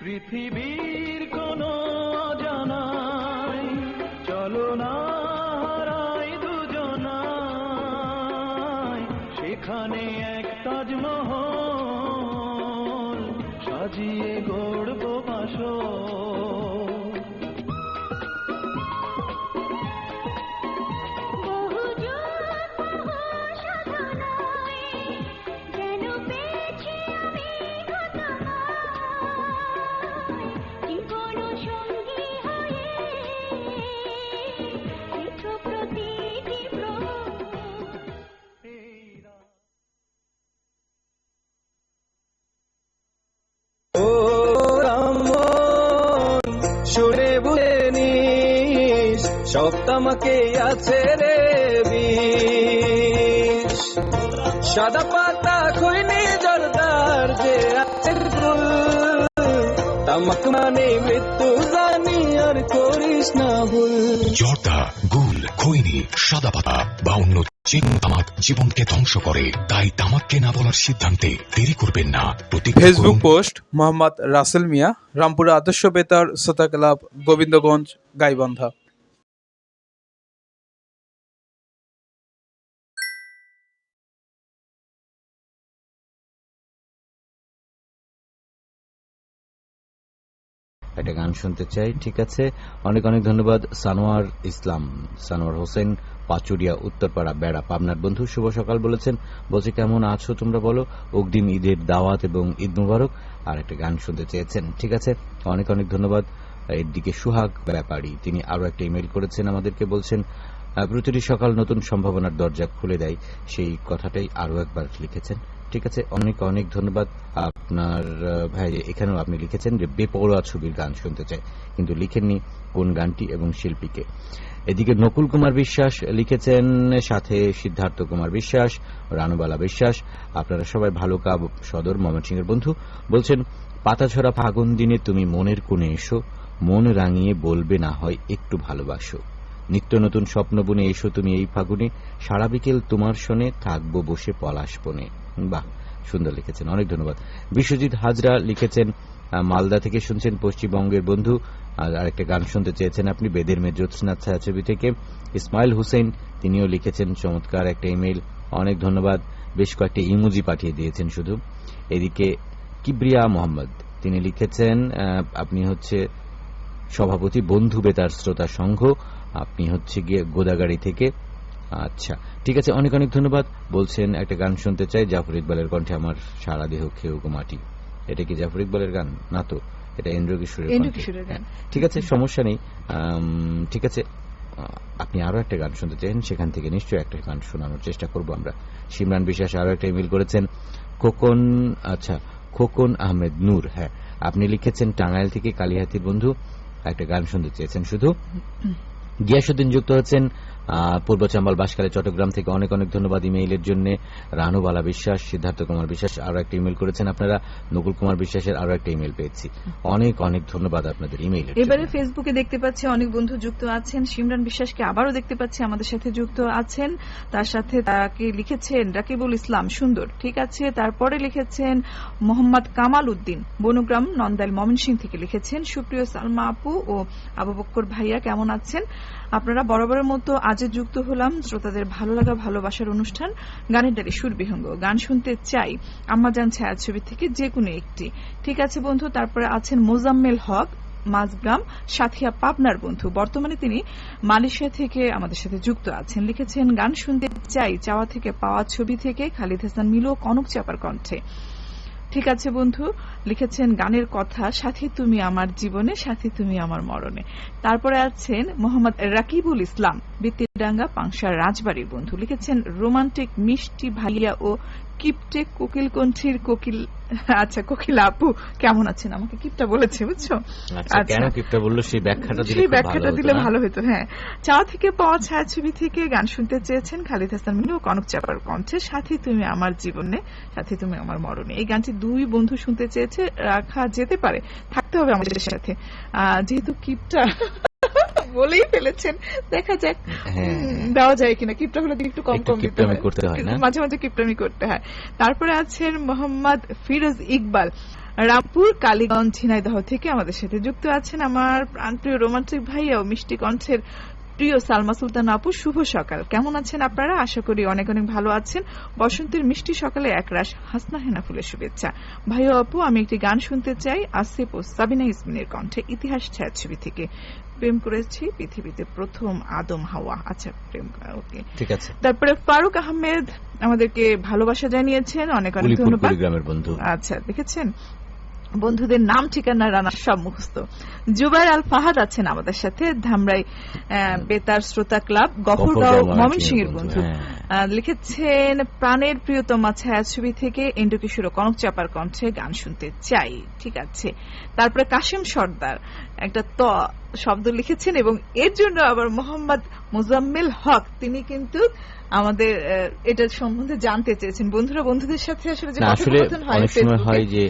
পৃথিবীর কোন অজানায় চলো না হারাই দুজনা, এখানে এক তাজমহল সাজিয়ে গড়ব বাসর। বহু যুগ বহু সাধনায় যেন পেয়েছি আমি জীবন সঙ্গী হয়ে চিত্র প্রতিটি ও রামন শুনে বুঝে নিস সব তামাকে আছে রে বিষ। সাদা পাতা খৈনি জর্দার যে আছে গুল, তামাক মানে মৃত্যু জানি আর করিস না ভুল। জর্দা, গুল, খৈনি, সাদা পাতা বা অন্য যে কোনো তামাক জীবনকে ধ্বংস করে, তাই তামাককে না বলার সিদ্ধান্তে দেরি করবেন না। প্রতিজ্ঞা ফেসবুক করুন। পোস্ট মোহাম্মদ রাসেল মিয়া, রামপুরা আদর্শ বেতার শ্রোতা ক্লাব, গোবিন্দগঞ্জ, গাইবান্ধা। একটা গান শুনতে চাই, ঠিক আছে। অনেক অনেক ধন্যবাদ সানোয়ার ইসলাম, সানোয়ার হোসেন, পাচুরিয়া, উত্তরপাড়া, বেড়া, পাবনার বন্ধু। শুভ সকাল বলেছেন, বলছে কেমন আছো তোমরা বলো, অগ্রিম ঈদের দাওয়াত এবং ঈদ মুবারক। আর একটা গান শুনতে চেয়েছেন, ঠিক আছে, অনেক অনেক ধন্যবাদ। এদিকে সুহাগ ব্যাপারী, তিনি আরো একটা ইমেল করেছেন আমাদেরকে, বলছেন প্রতিটি সকাল নতুন সম্ভাবনার দরজা খুলে দেয়, সেই কথাটাই আরো একবার লিখেছেন, ঠিক আছে। অনেক অনেক ধন্যবাদ আপনার ভাই। এখানেও আপনি লিখেছেন যে বেপরোয়া ছবির গান শুনতে চাই, কিন্তু লিখেননি কোন গানটি এবং শিল্পীকে। এদিকে নকুল কুমার বিশ্বাস লিখেছেন, সাথে সিদ্ধার্থ কুমার বিশ্বাস, রানুবালা বিশ্বাস, আপনারা সবাই ভালো কাব সদর ময়মনসিংহের বন্ধু। বলছেন পাতাছড়া ফাগুন দিনে তুমি মনের কোণে এসো, মন রাঙিয়ে বলবে না হয় একটু ভালোবাসো, নিত্য নতুন স্বপ্ন বুনে এসো তুমি এই ফাগুনে, সারা বিকেল তোমার শোনে থাকবো বসে পলাশ বনে। বাহ, সুন্দর লিখেছেন, অনেক ধন্যবাদ। বিশ্বজিৎ হাজরা লিখেছেন মালদা থেকে, শুনছেন পশ্চিমবঙ্গের বন্ধু। আর আরেকটা গান শুনতে চেয়েছেন আপনি বেদের মেয়ে জ্যোৎস্না ছায়াছবি থেকে। ইসমাইল হোসেন, তিনিও লিখেছেন চমৎকার একটা ইমেল, অনেক ধন্যবাদ। বেশ কয়েকটা ইমোজি পাঠিয়ে দিয়েছেন শুধু। এদিকে কিবরিয়া মোহাম্মদ, তিনি লিখেছেন আপনি হচ্ছে সভাপতি বন্ধু বেতার শ্রোতা সংঘ, আপনি হচ্ছে গিয়ে গোদাগাড়ি থেকে। আচ্ছা, ঠিক আছে, অনেক অনেক ধন্যবাদ। বলছেন একটা গান শুনতে চাই, জাফর ইকবালের কণ্ঠে আমার সারা দেহ খেয়েও মাটি। এটা কি জাফর ইকবালের গান? না তো, এটা ইন্দ্র কিশোরের গান। ঠিক আছে, সমস্যা নেই। ঠিক আছে, আপনি আরো একটা গান শুনতে চাইছেন, সেখান থেকে নিশ্চয়ই একটা গান শোনানোর চেষ্টা করব আমরা। সিমরান বিশ্বাস আরো একটা ইমেল করেছেন, খোকন, আচ্ছা খোকন আহমেদ নূর, হ্যাঁ আপনি লিখেছেন টাঙ্গাইল থেকে, কালিহাতির বন্ধু, একটা গান শুনতে চেয়েছেন শুধু। গিয়াসুদ্দিন যুক্ত হচ্ছেন পূর্ব চাম্বল বাঁশখালী চট্টগ্রাম থেকে, অনেক অনেক ধন্যবাদ ইমেইলের জন্য। রানুবালা বিশ্বাস, সিদ্ধার্থ কুমার বিশ্বাস আরো একটা ইমেল করেছেন আপনারা। নকুল কুমার বিশ্বাসের আরো একটা ইমেল পেয়েছি, অনেক অনেক ধন্যবাদ আপনাদের ইমেইলের। এবারে ফেসবুকে দেখতে পাচ্ছি অনেক বন্ধু যুক্ত আছেন। সিমরান বিশ্বাসকে আবারও দেখতে পাচ্ছি আমাদের সাথে যুক্ত আছেন, তার সাথে তাকে লিখেছেন রাকিবুল ইসলাম সুন্দর, ঠিক আছে। তারপরে লিখেছেন মোহাম্মদ কামাল উদ্দিন, বনগ্রাম নন্দাইল ময়মনসিংহ থেকে লিখেছেন, সুপ্রিয় সালমা আপু ও আবু বক্কর ভাইয়া কেমন আছেন আপনারা? বরাবরের মতো আজ যুক্ত হলাম শ্রোতাদের ভালো লাগা ভালোবাসার অনুষ্ঠান গানের ডালি সুরবিহঙ্গ। গান শুনতে চাই আম্মাজান ছায়াছবি থেকে যে কোনো একটি, ঠিক আছে বন্ধু। তারপরে আছেন মোজাম্মেল হক, মাঝগ্রাম সাথিয়া, পাবনার বন্ধু, বর্তমানে তিনি মালয়েশিয়া থেকে আমাদের সাথে যুক্ত আছেন। লিখেছেন গান শুনতে চাই চাওয়া থেকে পাওয়া ছবি থেকে, খালিদ হাসান মিলু, কনক চাপার কণ্ঠে, ঠিক আছে বন্ধু। লিখেছেন গানের কথা, সাথী তুমি আমার জীবনে, সাথী তুমি আমার মরণে। তারপরে আছেন মোহাম্মদ রাকিবুল ইসলাম, বিত্তিডাঙ্গা পাংশার রাজবাড়ির বন্ধু, লিখেছেন রোমান্টিক মিষ্টি ভাইয়া ও কিপটে কোকিল কণ্ঠীর কোকিল, আচ্ছা কোকিল আপু কেমন আছেন? আমাকে কিপটা বলেছে, বুঝছো? কেন কিপটা বললো সেই ব্যাখ্যাটা দিলে ভালো হতো। হ্যাঁ, চাওয়া থেকে পাওয়া ছায়াছবি থেকে গান শুনতে চেয়েছেন খালিদ হাসান মিনু ও কনক চাপার কণ্ঠে, সাথী তুমি আমার জীবনে, সাথী তুমি আমার মরণে। এই গানটি দুই বন্ধু শুনতে চেয়েছে, রাখা যেতে পারে, থাকতে হবে আমাদের সাথে, যেহেতু কিপটা বলেই ফেলেছেন, দেখা যাক দেওয়া যায় কিনা। কিপটা হলে একটু কম কম দিতে হয়, মাঝে মাঝে কিপটামি করতে হয়। তারপরে আছেন মোহাম্মদ ফিরোজ ইকবাল, রামপুর কালীগঞ্জ ঝিনাইদহ থেকে আমাদের সাথে যুক্ত আছেন। আমার প্রাণপ্রিয় রোমান্টিক ভাইয়া ও মিষ্টি কণ্ঠের প্রিয় সালমা সুলতান আপু, শুভ সকাল। কেমন আছেন আপনারা? আশা করি অনেক অনেক ভালো আছেন। বসন্তের মিষ্টি সকালে একরাশ হাসনা হেনা ফুলের শুভেচ্ছা। ভাই ও আপু, আমি একটি গান শুনতে চাই আসিফ ও সাবিনা ইসমিনের কণ্ঠে, ইতিহাস ছায়াছবি থেকে। প্রেম করেছি পৃথিবীতে প্রথম আদম হাওয়া। আচ্ছা, প্রেম, ওকে, ঠিক আছে। তারপরে ফারুক আহমেদ আমাদেরকে ভালোবাসা জানিয়েছেন, অনেক অনেক উলিপুর ধন্যবাদ। কুড়িগ্রামের বন্ধু। আচ্ছা, দেখেছেন বন্ধুদের নাম, ঠিকানা, রানা সব মুখস্থ। জুবাইর আল ফাহাদ আছেন আমাদের সাথে, ধামরাই বেতার শ্রোতা ক্লাব, গফরগাঁও, ময়মনসিংহের বন্ধু। লিখেছেন প্রাণের প্রিয়তমা ছায়াছবি থেকে ইন্দ্রকিশোর ও কনক চাপার কণ্ঠে গান শুনতে চাই। ঠিক আছে। তারপরে কাশেম সর্দার একটা ত শব্দ লিখেছেন এবং এর জন্য আবার মোহাম্মদ মোজাম্মেল হক, তিনি কিন্তু আমাদের এটার সম্বন্ধে জানতে চেয়েছেন। বন্ধুরা বন্ধুদের সাথে আসলে যে কথোপকথন হয় অনেক সময় হয় যে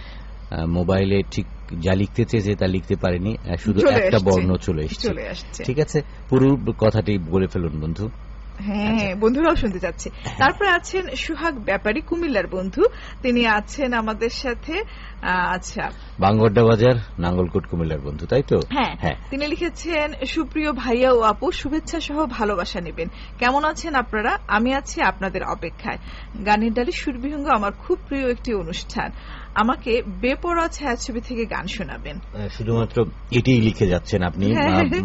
মোবাইলে ঠিক যা লিখতে চেয়েছে তা লিখতে পারেনি, শুধু একটা বর্ণ চলে আসছে। ঠিক আছে, পুরো কথাটি বলে ফেলুন বন্ধু। হ্যাঁ, বন্ধুরাও শুনতে চাচ্ছে। তারপরে আছেন সুহাগ ব্যাপারী, কুমিল্লার বন্ধু, তিনি আছেন আমাদের সাথে। আচ্ছা, বাঙ্গরডা বাজার, নাঙ্গলকোট, কুমিল্লার বন্ধু, তাই তো? হ্যাঁ, তিনি লিখেছেন সুপ্রিয় ভাইয়া ও আপু, শুভেচ্ছা সহ ভালোবাসা নেবেন। কেমন আছেন আপনারা? আমি আছি আপনাদের অপেক্ষায়। গানের ডালি সুরবিহঙ্গ আমার খুব প্রিয় একটি অনুষ্ঠান। আমাকে বেপরোয়া ছায়াছবি থেকে গান শোনাবেন। শুধুমাত্র এটাই লিখে যাচ্ছেন আপনি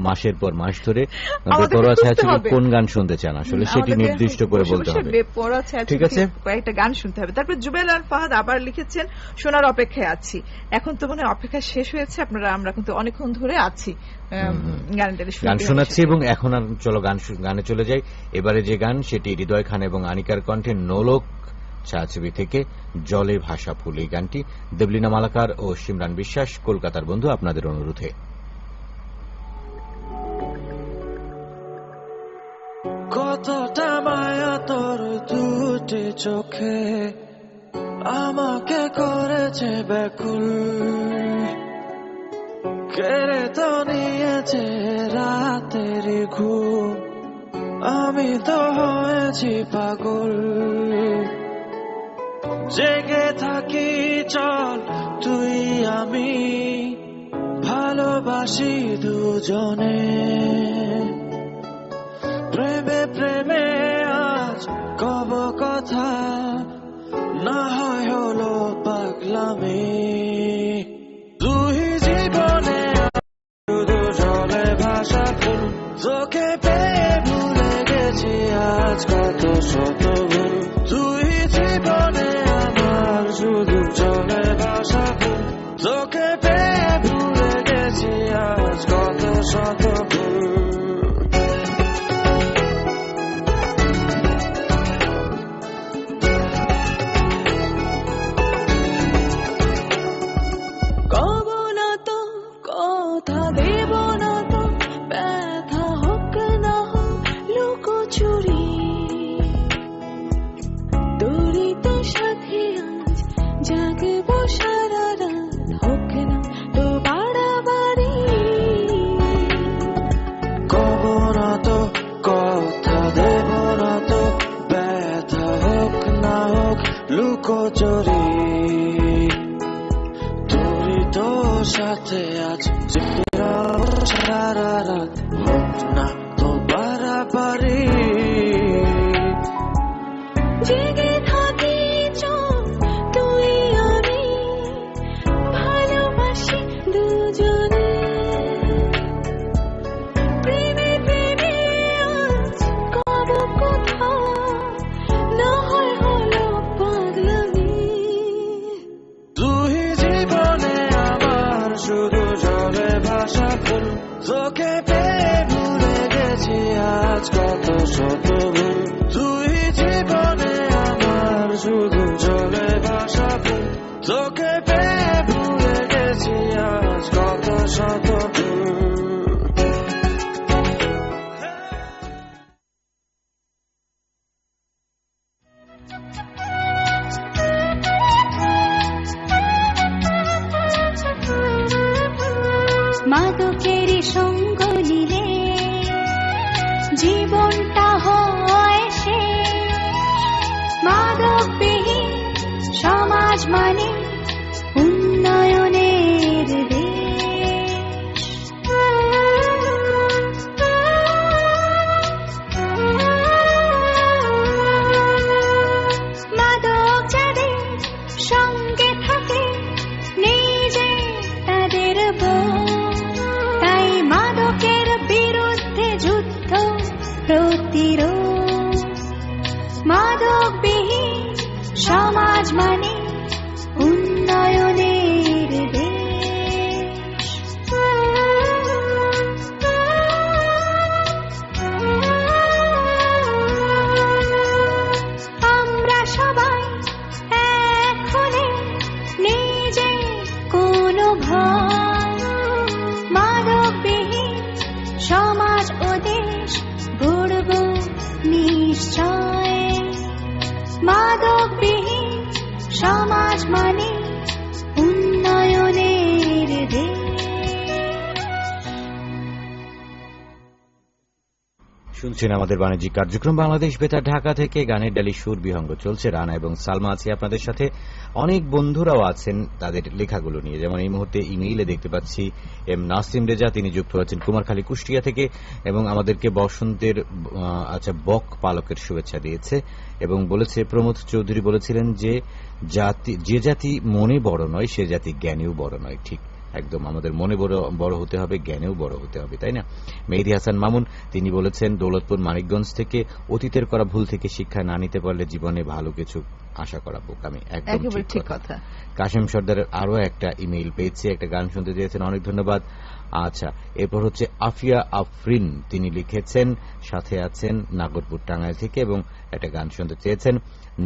মাসের পর মাস ধরে। বেপরোয়া ছায়াছবি কোন গান শুনতে চান আসলে সেটি নির্দিষ্ট করে বলতে হবে। বেপরোয়া ছায়াছবি থেকে কয়েকটা গান শুনতে হবে। তারপর জুবাইর আল ফাহাদ আবার লিখেছেন শোনার অপেক্ষায় আছি। এখন তো মনে হয় অপেক্ষা শেষ হয়েছে, আমরা কিন্তু অনেকক্ষণ ধরে আছি গান শোনাচ্ছি। এবং এখন আর চলো গানে চলে যাই। এবারে যে গান সেটি হৃদয় খান এবং আনিকার কণ্ঠে, নোলক ছায়াছবি থেকে জলে ভাসা ফুল। এই গানটি দেবলিনা মালাকার ও সিমরান বিশ্বাস, কলকাতার বন্ধু, আপনাদের অনুরোধে। কতটা মায়া তোর দুটি চোখে, আমাকে করেছে ব্যাকুল, কেড়ে তো নিয়েছে রাতের ঘুম, আমি তো হয়েছি পাগল। জেগে থাকি চল তুই আমি, ভালোবাসি দুজনে, প্রেমে প্রেমে আজ কব কথা, না হয় হলো পাগলামি। তুই জীবনে শুধু জলে ভাসা ফুল, তোকে পেয়ে ভুলে গেছি আজ কত শত ভুল। তুই জীবনে আমার শুধু জলে ভাসা ফুল, তোকে পেয়ে ভুলে গেছি আজ কত শত ভুল। লুকোচুরি তোরই তো সাথে আজ সারা রাত, হোক না তো বাড়াবাড়ি। জেগে থাকি চল তুই আমি, ভালোবাসি দুজনে, প্রেমে প্রেমে আজ কব কথা, না হয় হলো পাগলামি। তুই জীবনে আমার শুধু জলে ভাসা ফুল, তোকে পেয়ে ভুলে গেছি আজ কত শত ভুল। তুই জীবনে আমার সমাজ মানে উন্নয়নের দেশ। আমরা সবাই এক হলে নেই যে কোনো ভয়, মাদকবিহীন সমাজ ও দেশ গড়ব নিশ্চয়। মাদকবিহীন সমাজ মানে উন্নয়নের দেশ। শুনছেন আমাদের বাণিজ্যিক কার্যক্রম বাংলাদেশ বেতার ঢাকা থেকে। গানের ডালি সুর বিহঙ্গ চলছে। রানা এবং সালমা আছি আপনাদের সাথে। অনেক বন্ধুরাও আছেন তাদের লেখাগুলো নিয়ে। যেমন এই মুহূর্তে ইমেইলে দেখতে পাচ্ছি এম নাসিম রেজা, তিনি যুক্ত আছেন কুমারখালী কুষ্টিয়া থেকে এবং আমাদেরকে বসন্তের বক পালকের শুভেচ্ছা দিয়েছে এবং বলেছে, প্রমোদ চৌধুরী বলেছিলেন যে জাতি মনে বড় নয় সে জাতি জ্ঞানেও বড় নয়। ঠিক একদম, আমাদের মনে বড় হতে হবে, জ্ঞানেও বড় হতে হবে, তাই না? মেহেদী হাসান মামুন তিনি বলেছেন দৌলতপুর মানিকগঞ্জ থেকে, অতীতের করা ভুল থেকে শিক্ষা না নিতে পারলে জীবনে ভালো কিছু আশা করা বোকামি। একদম ঠিক কথা। কাশেম সর্দারের আরো একটা ইমেইল পেয়েছে, একটা গান শুনতে চেয়েছেন, অনেক ধন্যবাদ। আচ্ছা, এরপর হচ্ছে আফিয়া আফরিন, তিনি লিখেছেন সাথে আছেন নাগরপুর টাঙ্গাইল থেকে এবং একটা গান শুনতে চেয়েছেন।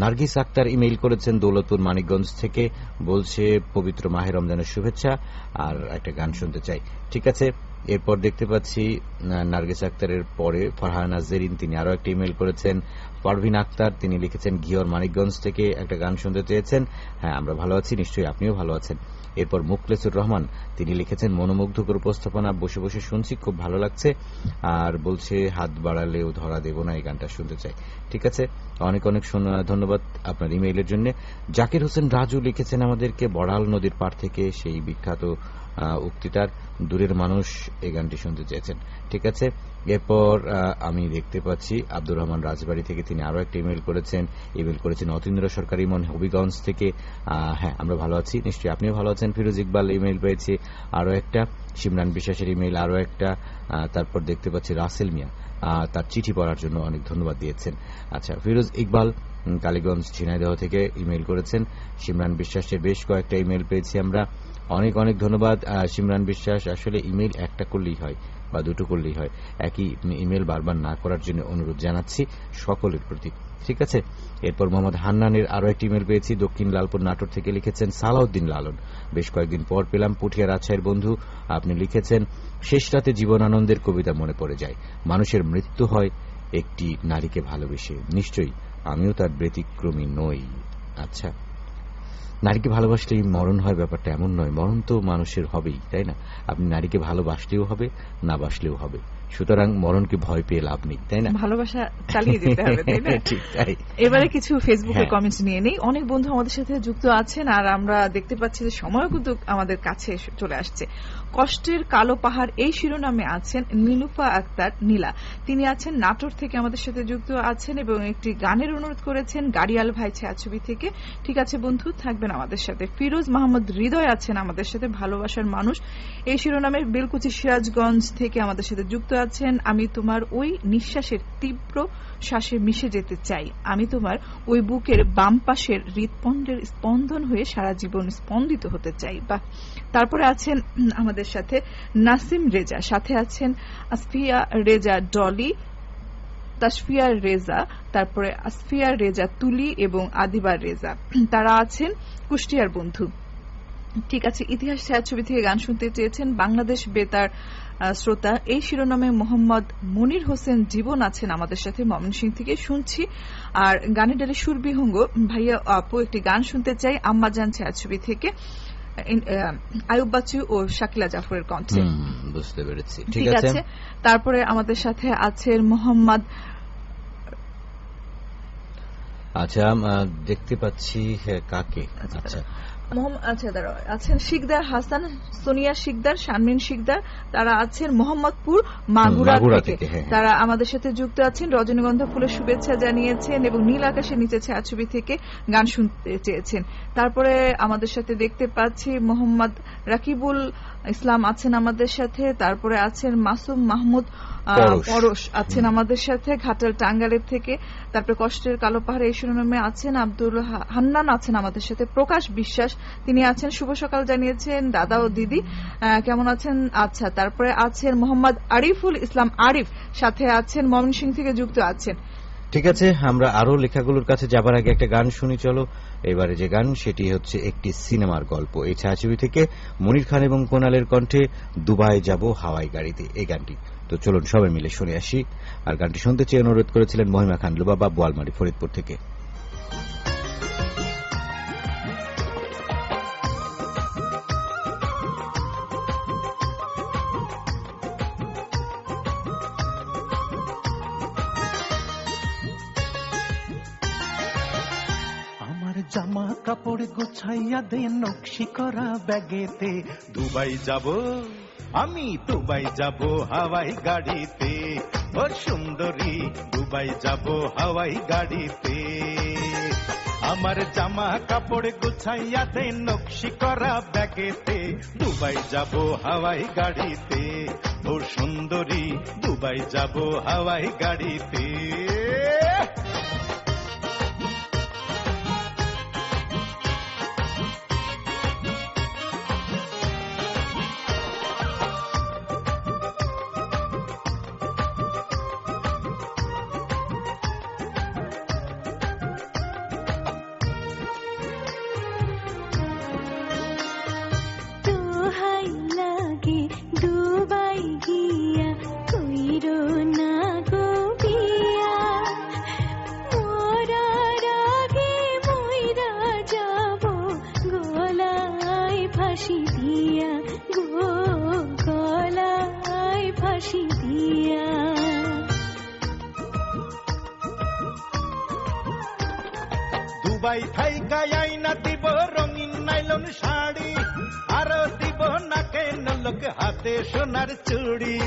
নার্গিস আক্তার ইমেইল করেছেন দৌলতপুর মানিকগঞ্জ থেকে, বলছে পবিত্র মাহে রমজানের শুভেচ্ছা আর একটা গান শুনতে চাই। ঠিক আছে, এরপর দেখতে পাচ্ছি নার্গিস আক্তারের পরে ফারহানা জেরিন, তিনি আরো একটা ইমেইল করেছেন। পারভিন আক্তার তিনি লিখেছেন ঘিওর মানিকগঞ্জ থেকে, একটা গান শুনতে চেয়েছেন। হ্যাঁ, আমরা ভালো আছি, নিশ্চয়ই আপনিও ভালো আছেন। এরপর মুখলেসুর রহমান তিনি লিখেছেন মনোমুগ্ধকর উপস্থাপনা, বসে বসে শুনছি, খুব ভালো লাগছে, আর বলছে হাত বাড়ালেও ধরা দেব না, এই গানটা শুনতে চাই। ঠিক আছে, অনেক অনেক ধন্যবাদ আপনার ইমেইলের জন্য। জাকির হোসেন রাজু লিখেছেন আমাদেরকে বড়াল নদীর পার থেকে, সেই বিখ্যাত উক্তিটার দূরের মানুষ, এই গানটি শুনতে চেয়েছেন। ঠিক আছে, এরপর আমি দেখতে পাচ্ছি আব্দুর রহমান রাজবাড়ী থেকে, তিনি আরো একটা ইমেইল করেছেন অতীন্দ্র সরকার ইমন হবিগঞ্জ থেকে। হ্যাঁ, আমরা ভালো আছি, নিশ্চয়ই আপনিও ভালো আছেন। ফিরোজ ইকবাল ইমেইল পেয়েছি আরো একটা, সিমরান বিশ্বাসের ইমেইল আরো একটা, তারপর দেখতে পাচ্ছি রাসেল মিয়া তার চিঠি পড়ার জন্য অনেক ধন্যবাদ দিয়েছেন। আচ্ছা, ফিরোজ ইকবাল কালীগঞ্জ ঝিনাইদহ থেকে ইমেইল করেছেন। সিমরান বিশ্বাসের বেশ কয়েকটা ইমেইল পেয়েছি আমরা, অনেক অনেক ধন্যবাদ সিমরান বিশ্বাস। আসলে ইমেইল একটা করলেই হয় বা দুটো করলেই হয়, একই ইমেইল বারবার না করার জন্য অনুরোধ জানাচ্ছি সকলের প্রতি। ঠিক আছে, এরপর মোহাম্মদ হান্নানের আরো একটি ইমেইল পেয়েছি, দক্ষিণ লালপুর নাটোর থেকে লিখেছেন সালাউদ্দিন লালন, বেশ কয়েকদিন পর পেলাম। পুঠিয়া রাজশাহীর বন্ধু, আপনি লিখেছেন শেষ রাতে জীবনানন্দের কবিতা মনে পড়ে যায়, মানুষের মৃত্যু হয় একটি নারীকে ভালোবেসে, নিশ্চয়ই আমিও তার ব্যতিক্রমী নই। আচ্ছা, নারীকে ভালোবাসলেই মরণ হয় ব্যাপারটা এমন নয়, মরণ তো মানুষের হবেই, তাই না? আপনি নারীকে ভালোবাসলেও হবে, না বাসলেও হবে, সুতরাং মরণকে ভয় পেয়ে লাভ নেই, তাই না? ভালোবাসা চালিয়ে যেতে হবে, তাই না? ঠিক তাই। এবারে কিছু ফেসবুকের কমেন্টস নিয়ে নেই। অনেক বন্ধু আমাদের সাথে যুক্ত আছেন আর আমরা দেখতে পাচ্ছি যে সময়ও কিন্তু আমাদের কাছে চলে আসছে। কষ্টের কালো পাহাড় এই শিরোনামে আছেন নীলুফা আক্তার নীলা, তিনি আছেন নাটোর থেকে আমাদের সাথে যুক্ত আছেন এবং একটি গানের অনুরোধ করেছেন গাড়িয়াল ভাই ছায়াছবি থেকে। ঠিক আছে বন্ধু, থাকবেন আমাদের সাথে। ফিরোজ মাহমুদ হৃদয় আছেন আমাদের সাথে, ভালোবাসার মানুষ এই শিরোনামের বেলকুচি সিরাজগঞ্জ থেকে আমাদের সাথে যুক্ত আছেন। আমি তোমার ওই নিঃশ্বাসের তীব্র শ্বাসে মিশে যেতে চাই, আমি তোমার ওই বুকের বাম পাশের হৃৎপিণ্ডের স্পন্দন হয়ে সারা জীবন স্পন্দিত হতে চাই। বা তারপরে আছেন আমাদের সাথে নাসিম রেজা, সাথে আছেন আসফিয়া রেজা ডলি, তাসফিয়া রেজা, তারপরে আসফিয়া রেজা তুলি এবং আদিবার রেজা, তারা আছেন কুষ্টিয়ার বন্ধু। ঠিক আছে, ইতিহাস ছায়াছবি থেকে গান শুনতে চেয়েছেন বাংলাদেশ বেতার শ্রোতা এই শিরোনামে মোহাম্মদ মনির হোসেন জীবন আছেন আমাদের সাথে ময়মনসিংহ থেকে, শুনছি। আর গানের ডালে সুর বিহঙ্গ ভাইয়া আপু একটি গান শুনতে চাই আম্মাজান ছায়াছবি থেকে, আয়ুব বাচ্চু ও শাকিলা জাফরের কণ্ঠে। বুঝতে পেরেছি, ঠিক আছে। তারপরে আমাদের সাথে আছেন মোহাম্মদ, আচ্ছা দেখতে পাচ্ছি কাকে, আচ্ছা আচ্ছা দাঁড়াও, আছেন শিকদার হাসান, সোনিয়া শিকদার, শারমিন শিকদার, তারা আছেন মোহাম্মদপুর মাগুরা থেকে। তারা আমাদের সাথে যুক্ত আছেন, রজনীগন্ধা ফুলের শুভেচ্ছা জানিয়েছেন এবং নীল আকাশের নিচে ছায়াছবি থেকে গান শুনতে চেয়েছেন। তারপরে আমাদের সাথে দেখতে পাচ্ছি মোহাম্মদ রাকিবুল ইসলাম আছেন আমাদের সাথে, তারপরে আছেন মাসুম মাহমুদ পরশ আছেন আমাদের সাথে ঘাটাল টাঙ্গাইলের থেকে, তারপরে কষ্টের কালো পাহাড়ে এই শিরোনামে আছেন আব্দুল হান্নান আছেন আমাদের সাথে, প্রকাশ বিশ্বাস তিনি আছেন, শুভ সকাল জানিয়েছেন দাদা ও দিদি কেমন আছেন। আচ্ছা, তারপরে আছেন মোহাম্মদ আরিফুল ইসলাম আরিফ, সাথে আছেন ময়মনসিংহ থেকে যুক্ত আছেন। ঠিক আছে, আমরা আরো লেখাগুলোর কাছে যাবার আগে একটা গান শুনি চলো। এবারে যে গান সেটি হচ্ছে একটি সিনেমার গল্প, এই ছায়াছবি থেকে মনির খান এবং কোনালের কণ্ঠে দুবাই যাব হাওয়াই গাড়িতে, এই গানটি। তো চলুন সবাই মিলে শুনে আসি। আর গানটি শুনতে চেয়ে অনুরোধ করেছিলেন মহিমা খান লুবাবা, বোয়ালমারি, ফরিদপুর থেকে। জামা কাপড় গোছাইয়া দে নকশি করা ব্যাগেতে, দুবাই যাব আমি, দুবাই যাব হাওয়াই গাড়িতে, ও সুন্দরী দুবাই যাব হাওয়াই গাড়িতে। আমার জামা কাপড় গোছাইয়া দে নকশি করা ব্যাগেতে, দুবাই যাব হাওয়াই গাড়িতে, ও সুন্দরী দুবাই যাব হাওয়াই গাড়িতে। দুবাই থাইকা আইনা দিব রঙিন নাইলন শাড়ি, আর দিব নাকে নলক হাতে সোনার চুড়ি।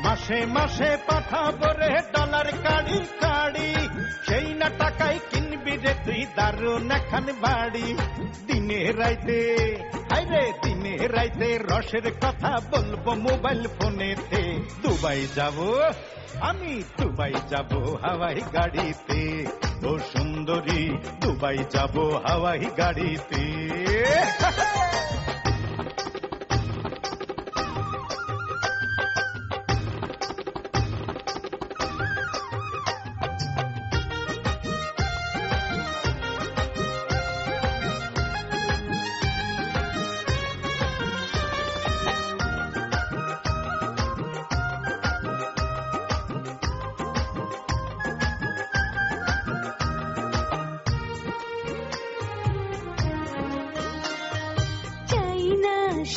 মাসে মাসে পাঠাবো রে ডলার কাড়ি কাড়ি, সেই না টাকায় কিনবি রে তুই দারুণ এখন বাড়ি। দিনে রাইতে আইরে দিনে রাইতে রসের কথা বলবো মোবাইল ফোনেতে, দুবাই যাব আমি, দুবাই যাব হাওয়াই গাড়িতে, ও সুন্দরী দুবাই যাব হাওয়াই গাড়িতে।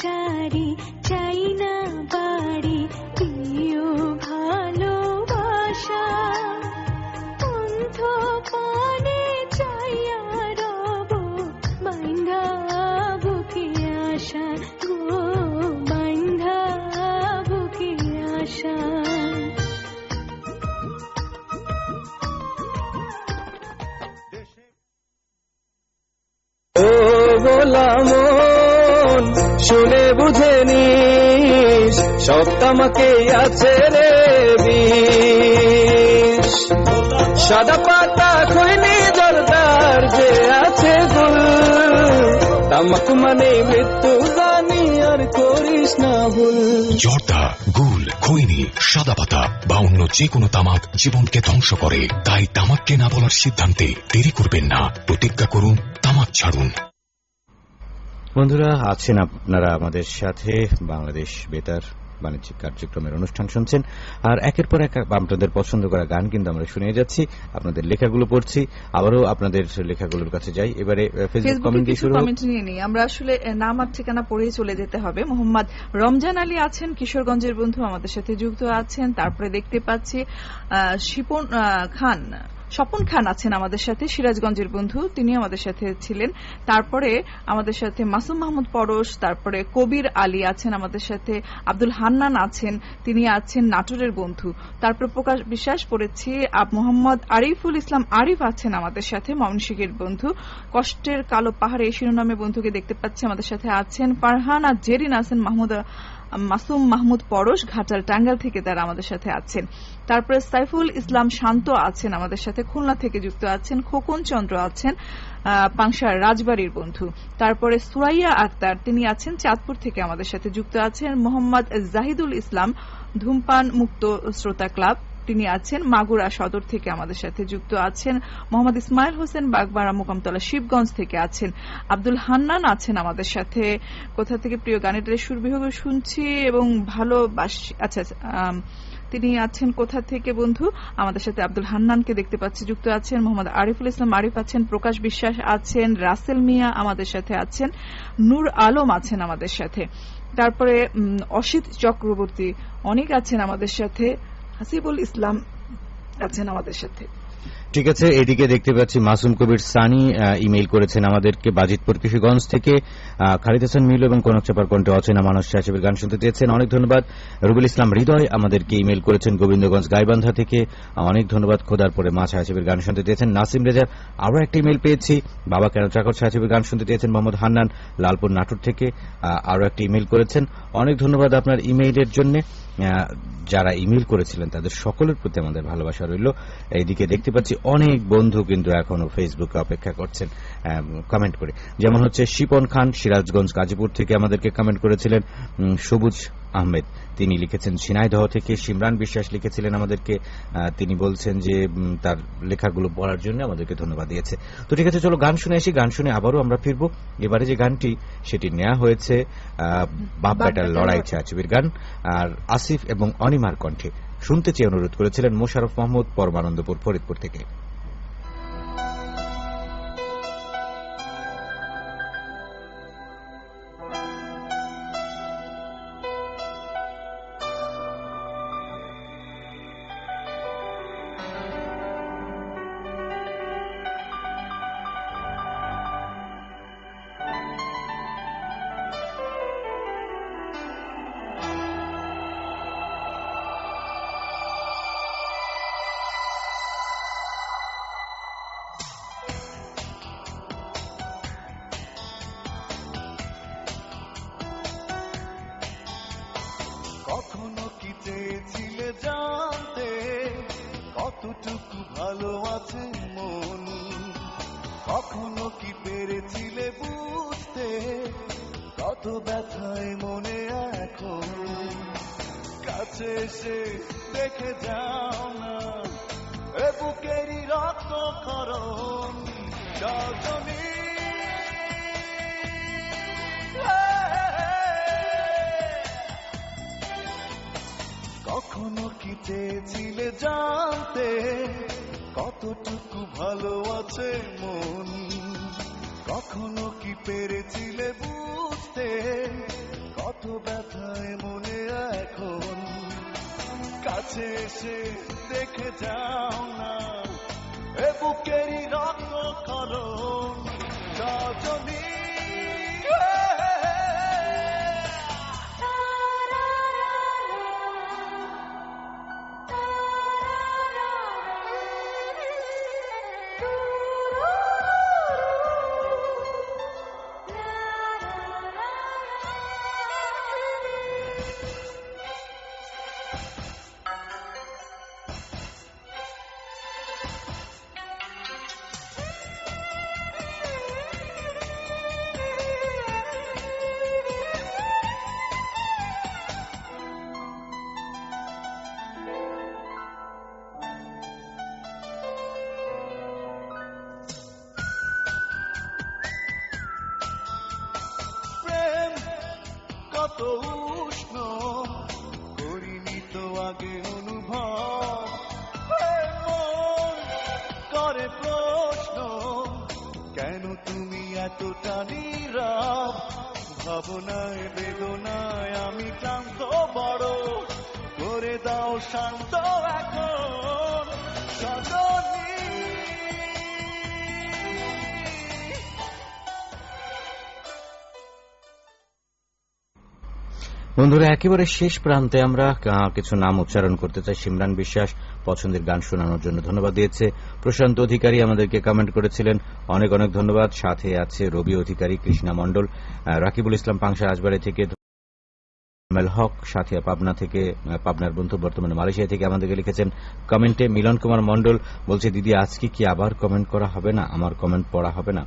শাড়ি চাই না বাড়ি, প্রিয় ভালোবাসা অন্ধ পানে চাইয়া রব, বাইন্ধা বুকে আশা গো, বাইন্ধা বুকে আশা। ও গোলাম শুনে বুঝে নিস, সব তামাকে আছে রে বিষ। সাদা পাতা খৈনি জর্দার যে আছে গুল, তামাক মানে মৃত্যু জানি আর করিস না ভুল। জর্দা, গুল, খৈনি, সাদা পাতা বা অন্য যে কোনো তামাক জীবনকে ধ্বংস করে, তাই তামাককে না বলার সিদ্ধান্তে দেরি করবেন না, প্রতিজ্ঞা করুন তামাক ছাড়ুন। বন্ধুরা আছেন আপনারা আমাদের সাথে, বাংলাদেশ বেতার বাণিজ্যিক কার্যক্রমের অনুষ্ঠান শুনছেন, আর একের পর এক আপনাদের পছন্দ করা গান কিন্তু আমরা শুনে যাচ্ছি, আপনাদের লেখাগুলো পড়ছি, আবারও আপনাদের লেখাগুলোর কাছে যাই। এবারে ফেসবুক কমেন্ট নিয়ে নিই আমরা, আসলে নাম আর ঠিকানা পড়েই চলে যেতে হবে। মোহাম্মদ রমজান আলী আছেন কিশোরগঞ্জের বন্ধু, আমাদের সাথে যুক্ত আছেন। তারপরে দেখতে পাচ্ছি শিপন খান স্বপন খান আছেন আমাদের সাথে, সিরাজগঞ্জের বন্ধু, তিনি আমাদের সাথে ছিলেন। তারপরে আমাদের সাথে মাসুম মাহমুদ পরশ, তারপরে কবির আলী আছেন আমাদের সাথে, আব্দুল হান্নান আছেন, তিনি আছেন নাটোরের বন্ধু। তারপরে প্রকাশ বিশ্বাস পড়েছি, মোহাম্মদ আরিফুল ইসলাম আরিফ আছেন আমাদের সাথে, ময়মনসিংহের বন্ধু। কষ্টের কালো পাহাড়ে শিরোনামে বন্ধুকে দেখতে পাচ্ছি আমাদের সাথে আছেন। ফারহান আর জেরিন আছেন, মাসুম মাহমুদ পরশ ঘাটাল টাঙ্গাইল থেকে তারা আমাদের সাথে আছেন। তারপরে সাইফুল ইসলাম শান্ত আছেন আমাদের সাথে, খুলনা থেকে যুক্ত আছেন। খোকন চন্দ্র আছেন, পাংশার রাজবাড়ির বন্ধু। তারপরে সুরাইয়া আক্তার, তিনি আছেন চাঁদপুর থেকে আমাদের সাথে যুক্ত আছেন। মোহাম্মদ জাহিদুল ইসলাম, ধূমপান মুক্ত শ্রোতা ক্লাব, তিনি আছেন মাগুরা সদর থেকে আমাদের সাথে যুক্ত আছেন। মোহাম্মদ ইসমাইল হোসেন, বাগবাড়া মোকামতলা শিবগঞ্জ থেকে আছেন। আব্দুল হান্নান আছেন আমাদের সাথে। কোথা থেকে? প্রিয় গানের সুর বিভাগ শুনছি এবং ভালোবাসি। আচ্ছা, তিনি আছেন কোথা থেকে বন্ধু? আমাদের সাথে আব্দুল হান্নানকে দেখতে পাচ্ছি যুক্ত আছেন। মোহাম্মদ আরিফুল ইসলাম আরিফ আছেন, প্রকাশ বিশ্বাস আছেন, রাসেল মিয়া আমাদের সাথে আছেন, নূর আলম আছেন আমাদের সাথে। তারপরে অসিত চক্রবর্তী অনেক আছেন আমাদের সাথে, হাসিবুল ইসলাম আছেন আমাদের সাথে। ঠিক আছে, এদিকে দেখতে পাচ্ছি মাসুম কবির সানি ইমেইল করেছেন আমাদেরকে বাজিতপুর কিশোরগঞ্জ থেকে। খালিদ হাসান মিলু এবং কনকচাপার কণ্ঠে অচেনা মানুষ সাহেবের গান শুনতে চেয়েছেন, অনেক ধন্যবাদ। রুবেল ইসলাম হৃদয় আমাদেরকে ইমেইল করেছেন গোবিন্দগঞ্জ গাইবান্ধা থেকে, অনেক ধন্যবাদ। খোদার পরে মা সাহেবের গান শুনতে চেয়েছেন নাসিম রেজার। আরও একটা ইমেইল পেয়েছি, বাবা কেন চাকর সাহেবের গান শুনতে চেয়েছেন মোহাম্মদ হান্নান লালপুর নাটোর থেকে, আরও একটা ইমেইল করেছেন। অনেক ধন্যবাদ আপনার ইমেইলের জন্য। যারা ইমেইল করেছিলেন তাদের সকলের প্রতি আমাদের ভালোবাসা রইল। এইদিকে দেখতে পাচ্ছি অনেক বন্ধু কিন্তু এখনো ফেসবুকে অপেক্ষা করছেন কমেন্ট করে, যেমন হচ্ছে শিপন খান সিরাজগঞ্জ গাজীপুর থেকে আমাদেরকে কমেন্ট করেছিলেন। সবুজ আহমেদ তিনি লিখেছেন ঝিনাইদহ থেকে। সিমরান বিশ্বাস লিখেছিলেন আমাদেরকে, তিনি বলছেন যে তার লেখাগুলো পড়ার জন্য আমাদেরকে ধন্যবাদ দিয়েছে। তো ঠিক আছে, চলো গান শুনে আসি, গান শুনে আবারও আমরা ফিরবো। এবারে যে গানটি সেটি নেওয়া হয়েছে বাপ বেটার লড়াই ছায়াছবির গান, আর আসিফ এবং অনিমার কণ্ঠে শুনতে চেয়ে অনুরোধ করেছিলেন মোশাররফ মাহমুদ পরমানন্দপুর ফরিদপুর থেকে। কখনো কি চেয়েছিলে জানতে কতটুকু ভালো আছে মন? কখনো কি পেরেছিলে বুঝতে কত ব্যথায় মনে এখন? কাছে এসে দেখে যাও না এ বুকেরই রক্ত ক্ষরণ রজনী। কখনো কি চেয়েছিলে জানতে কতটুকু ভালো আছে মন? কখনো কি পেরেছিলে বুঝতে কত ব্যথায় মনে এখন? কাছে এসে দেখে যাও না এ বুকেরই রক্ত ক্ষরণ রজনী। কত উষ্ণ করিনি তো আগে অনুভব, মন করে প্রশ্ন কেন তুমি এতটা নীরব? ভাবনায় বেদনায় আমি ক্লান্ত বড়, করে দাও শান্ত এখন সজনী। বন্ধুরা, একেবারে শেষ প্রান্তে আমরা কিছু নাম উচ্চারণ করতে চাই। সিমরান বিশ্বাস পছন্দের গান শোনানোর জন্য ধন্যবাদ দিয়েছে। প্রশান্ত অধিকারী আমাদেরকে কমেন্ট করেছিলেন, অনেক অনেক ধন্যবাদ। সাথে আছে রবি অধিকারী, কৃষ্ণা মণ্ডল, রাকিবুল ইসলাম পাংশা রাজবাড়ী থেকে, হক সাথিয়া পাবনা থেকে, পাবনার বন্ধু বর্তমানে মালয়েশিয়া থেকে আমাদেরকে লিখেছেন কমেন্টে। মিলন কুমার মণ্ডল বলছে, দিদি আজকে কি আবার কমেন্ট করা হবে না? আমার কমেন্ট পড়া হবে না?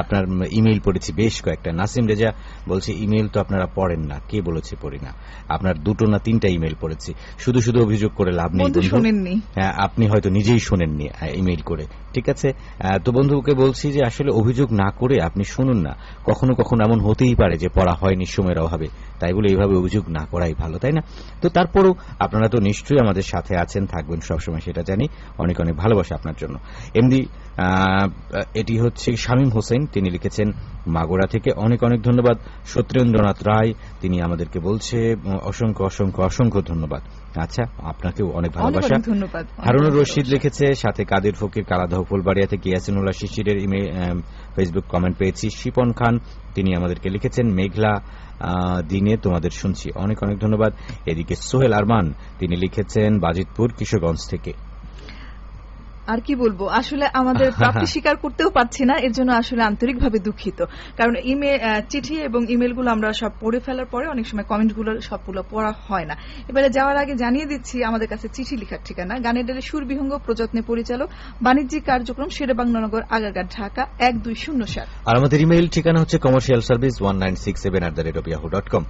আপনার ইমেইল পড়েছি বেশ কয়েকটা। নাসিম রেজা বলছে, ইমেইল তো আপনারা পড়েন না। কে বলেছে পড়ি না? আপনার 2টো না 3টা ইমেইল পড়েছি। শুধু শুধু অভিযোগ করে লাভ নেই বন্ধু, আপনি হয়তো নিজেই শোনেননি ইমেইল করে। ঠিক আছে, তো বন্ধুকে বলছি যে আসলে অভিযোগ না করে আপনি শুনুন না। কখনো কখনো এমন হতেই পারে যে পড়া হয়নি সময়ের অভাবে, তাই বলে এইভাবে অভিযোগ না করাই ভালো, তাই না? তো তারপরও আপনারা তো নিশ্চয়ই আমাদের সাথে আছেন, থাকবেন সবসময়, সেটা জানি। অনেক অনেক ভালোবাসা আপনার জন্য। এমনি এটি হচ্ছে শামীম হোসেন, তিনি লিখেছেন মাগুরা থেকে, অনেক অনেক ধন্যবাদ। সত্যেন্দ্রনাথ রায় তিনি আমাদেরকে বলছে অসংখ্য অসংখ্য অসংখ্য ধন্যবাদ। আচ্ছা, আপনাকেও অনেক ভালোবাসা। হারুনুর রশিদ লিখেছে, সাথে কাদের ফকির কালাদহ ফুলবাড়িয়া থেকে, ইয়াসিনুল্লাহ শিশিরের ফেসবুক কমেন্ট পেয়েছি। শিপন খান তিনি আমাদেরকে লিখেছেন, মেঘলা দিনে তোমাদের শুনছি, অনেক অনেক ধন্যবাদ। এদিকে সোহেল আরমান তিনি লিখেছেন বাজিতপুর কিশোরগঞ্জ থেকে। আর কি বলবো, আসলে আমাদের প্রাপ্তি স্বীকার করতেও পারছি না, এর জন্য আসলে আন্তরিকভাবে দুঃখিত। কারণ চিঠি এবং ইমেলগুলো আমরা সব পড়ে ফেলার পরে অনেক সময় কমেন্টগুলো সবগুলো পড়া হয় না। এবারে যাওয়ার আগে জানিয়ে দিচ্ছি আমাদের কাছে চিঠি লেখার ঠিকানা, গানের ডেলে সুরবিহঙ্গ, প্রযত্নে পরিচালক, বাণিজ্যিক কার্যক্রম, শেরেবাংলানগর, আগারগাঁ, ঢাকা 1207। আর আমাদের ইমেইল ঠিকানা হচ্ছে commercialservice1967@yahoo.com।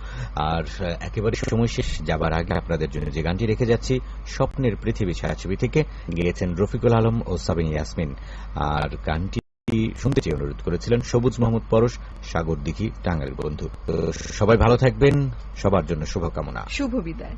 আর একেবারে সময় শেষ, যাবার আগে আপনাদের জন্য যে গানটি রেখে যাচ্ছি, স্বপ্নের পৃথিবী ছায়াছবি থেকে, গেয়েছেন রফিকুল আলম ও সাবিন ইয়াসমিন। আর গানটি শুনতে চেয়ে অনুরোধ করেছিলেন সবুজ মাহমুদ পরশ, সাগর দিঘি, টাঙ্গাইল বন্ধু। সবাই ভালো থাকবেন, সবার জন্য শুভকামনা, শুভ বিদায়।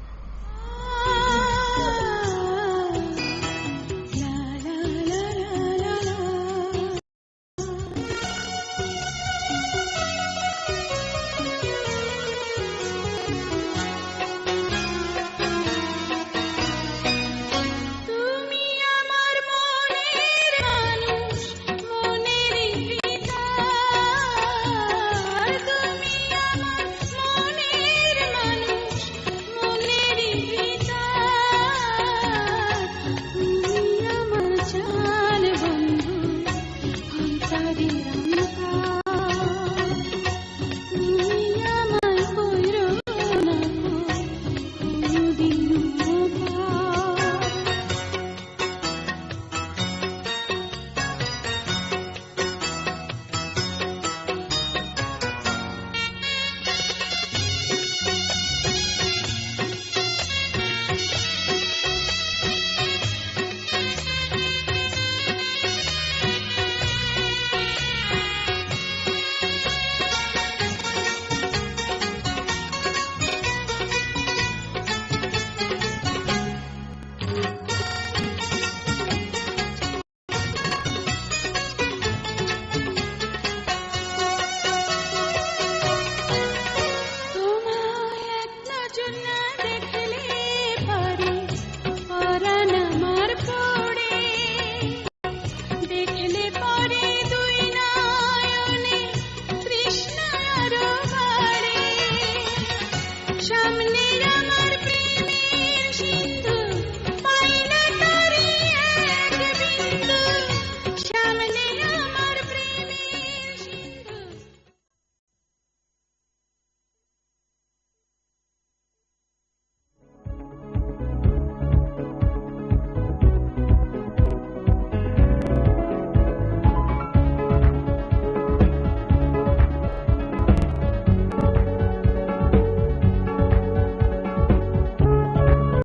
সামনে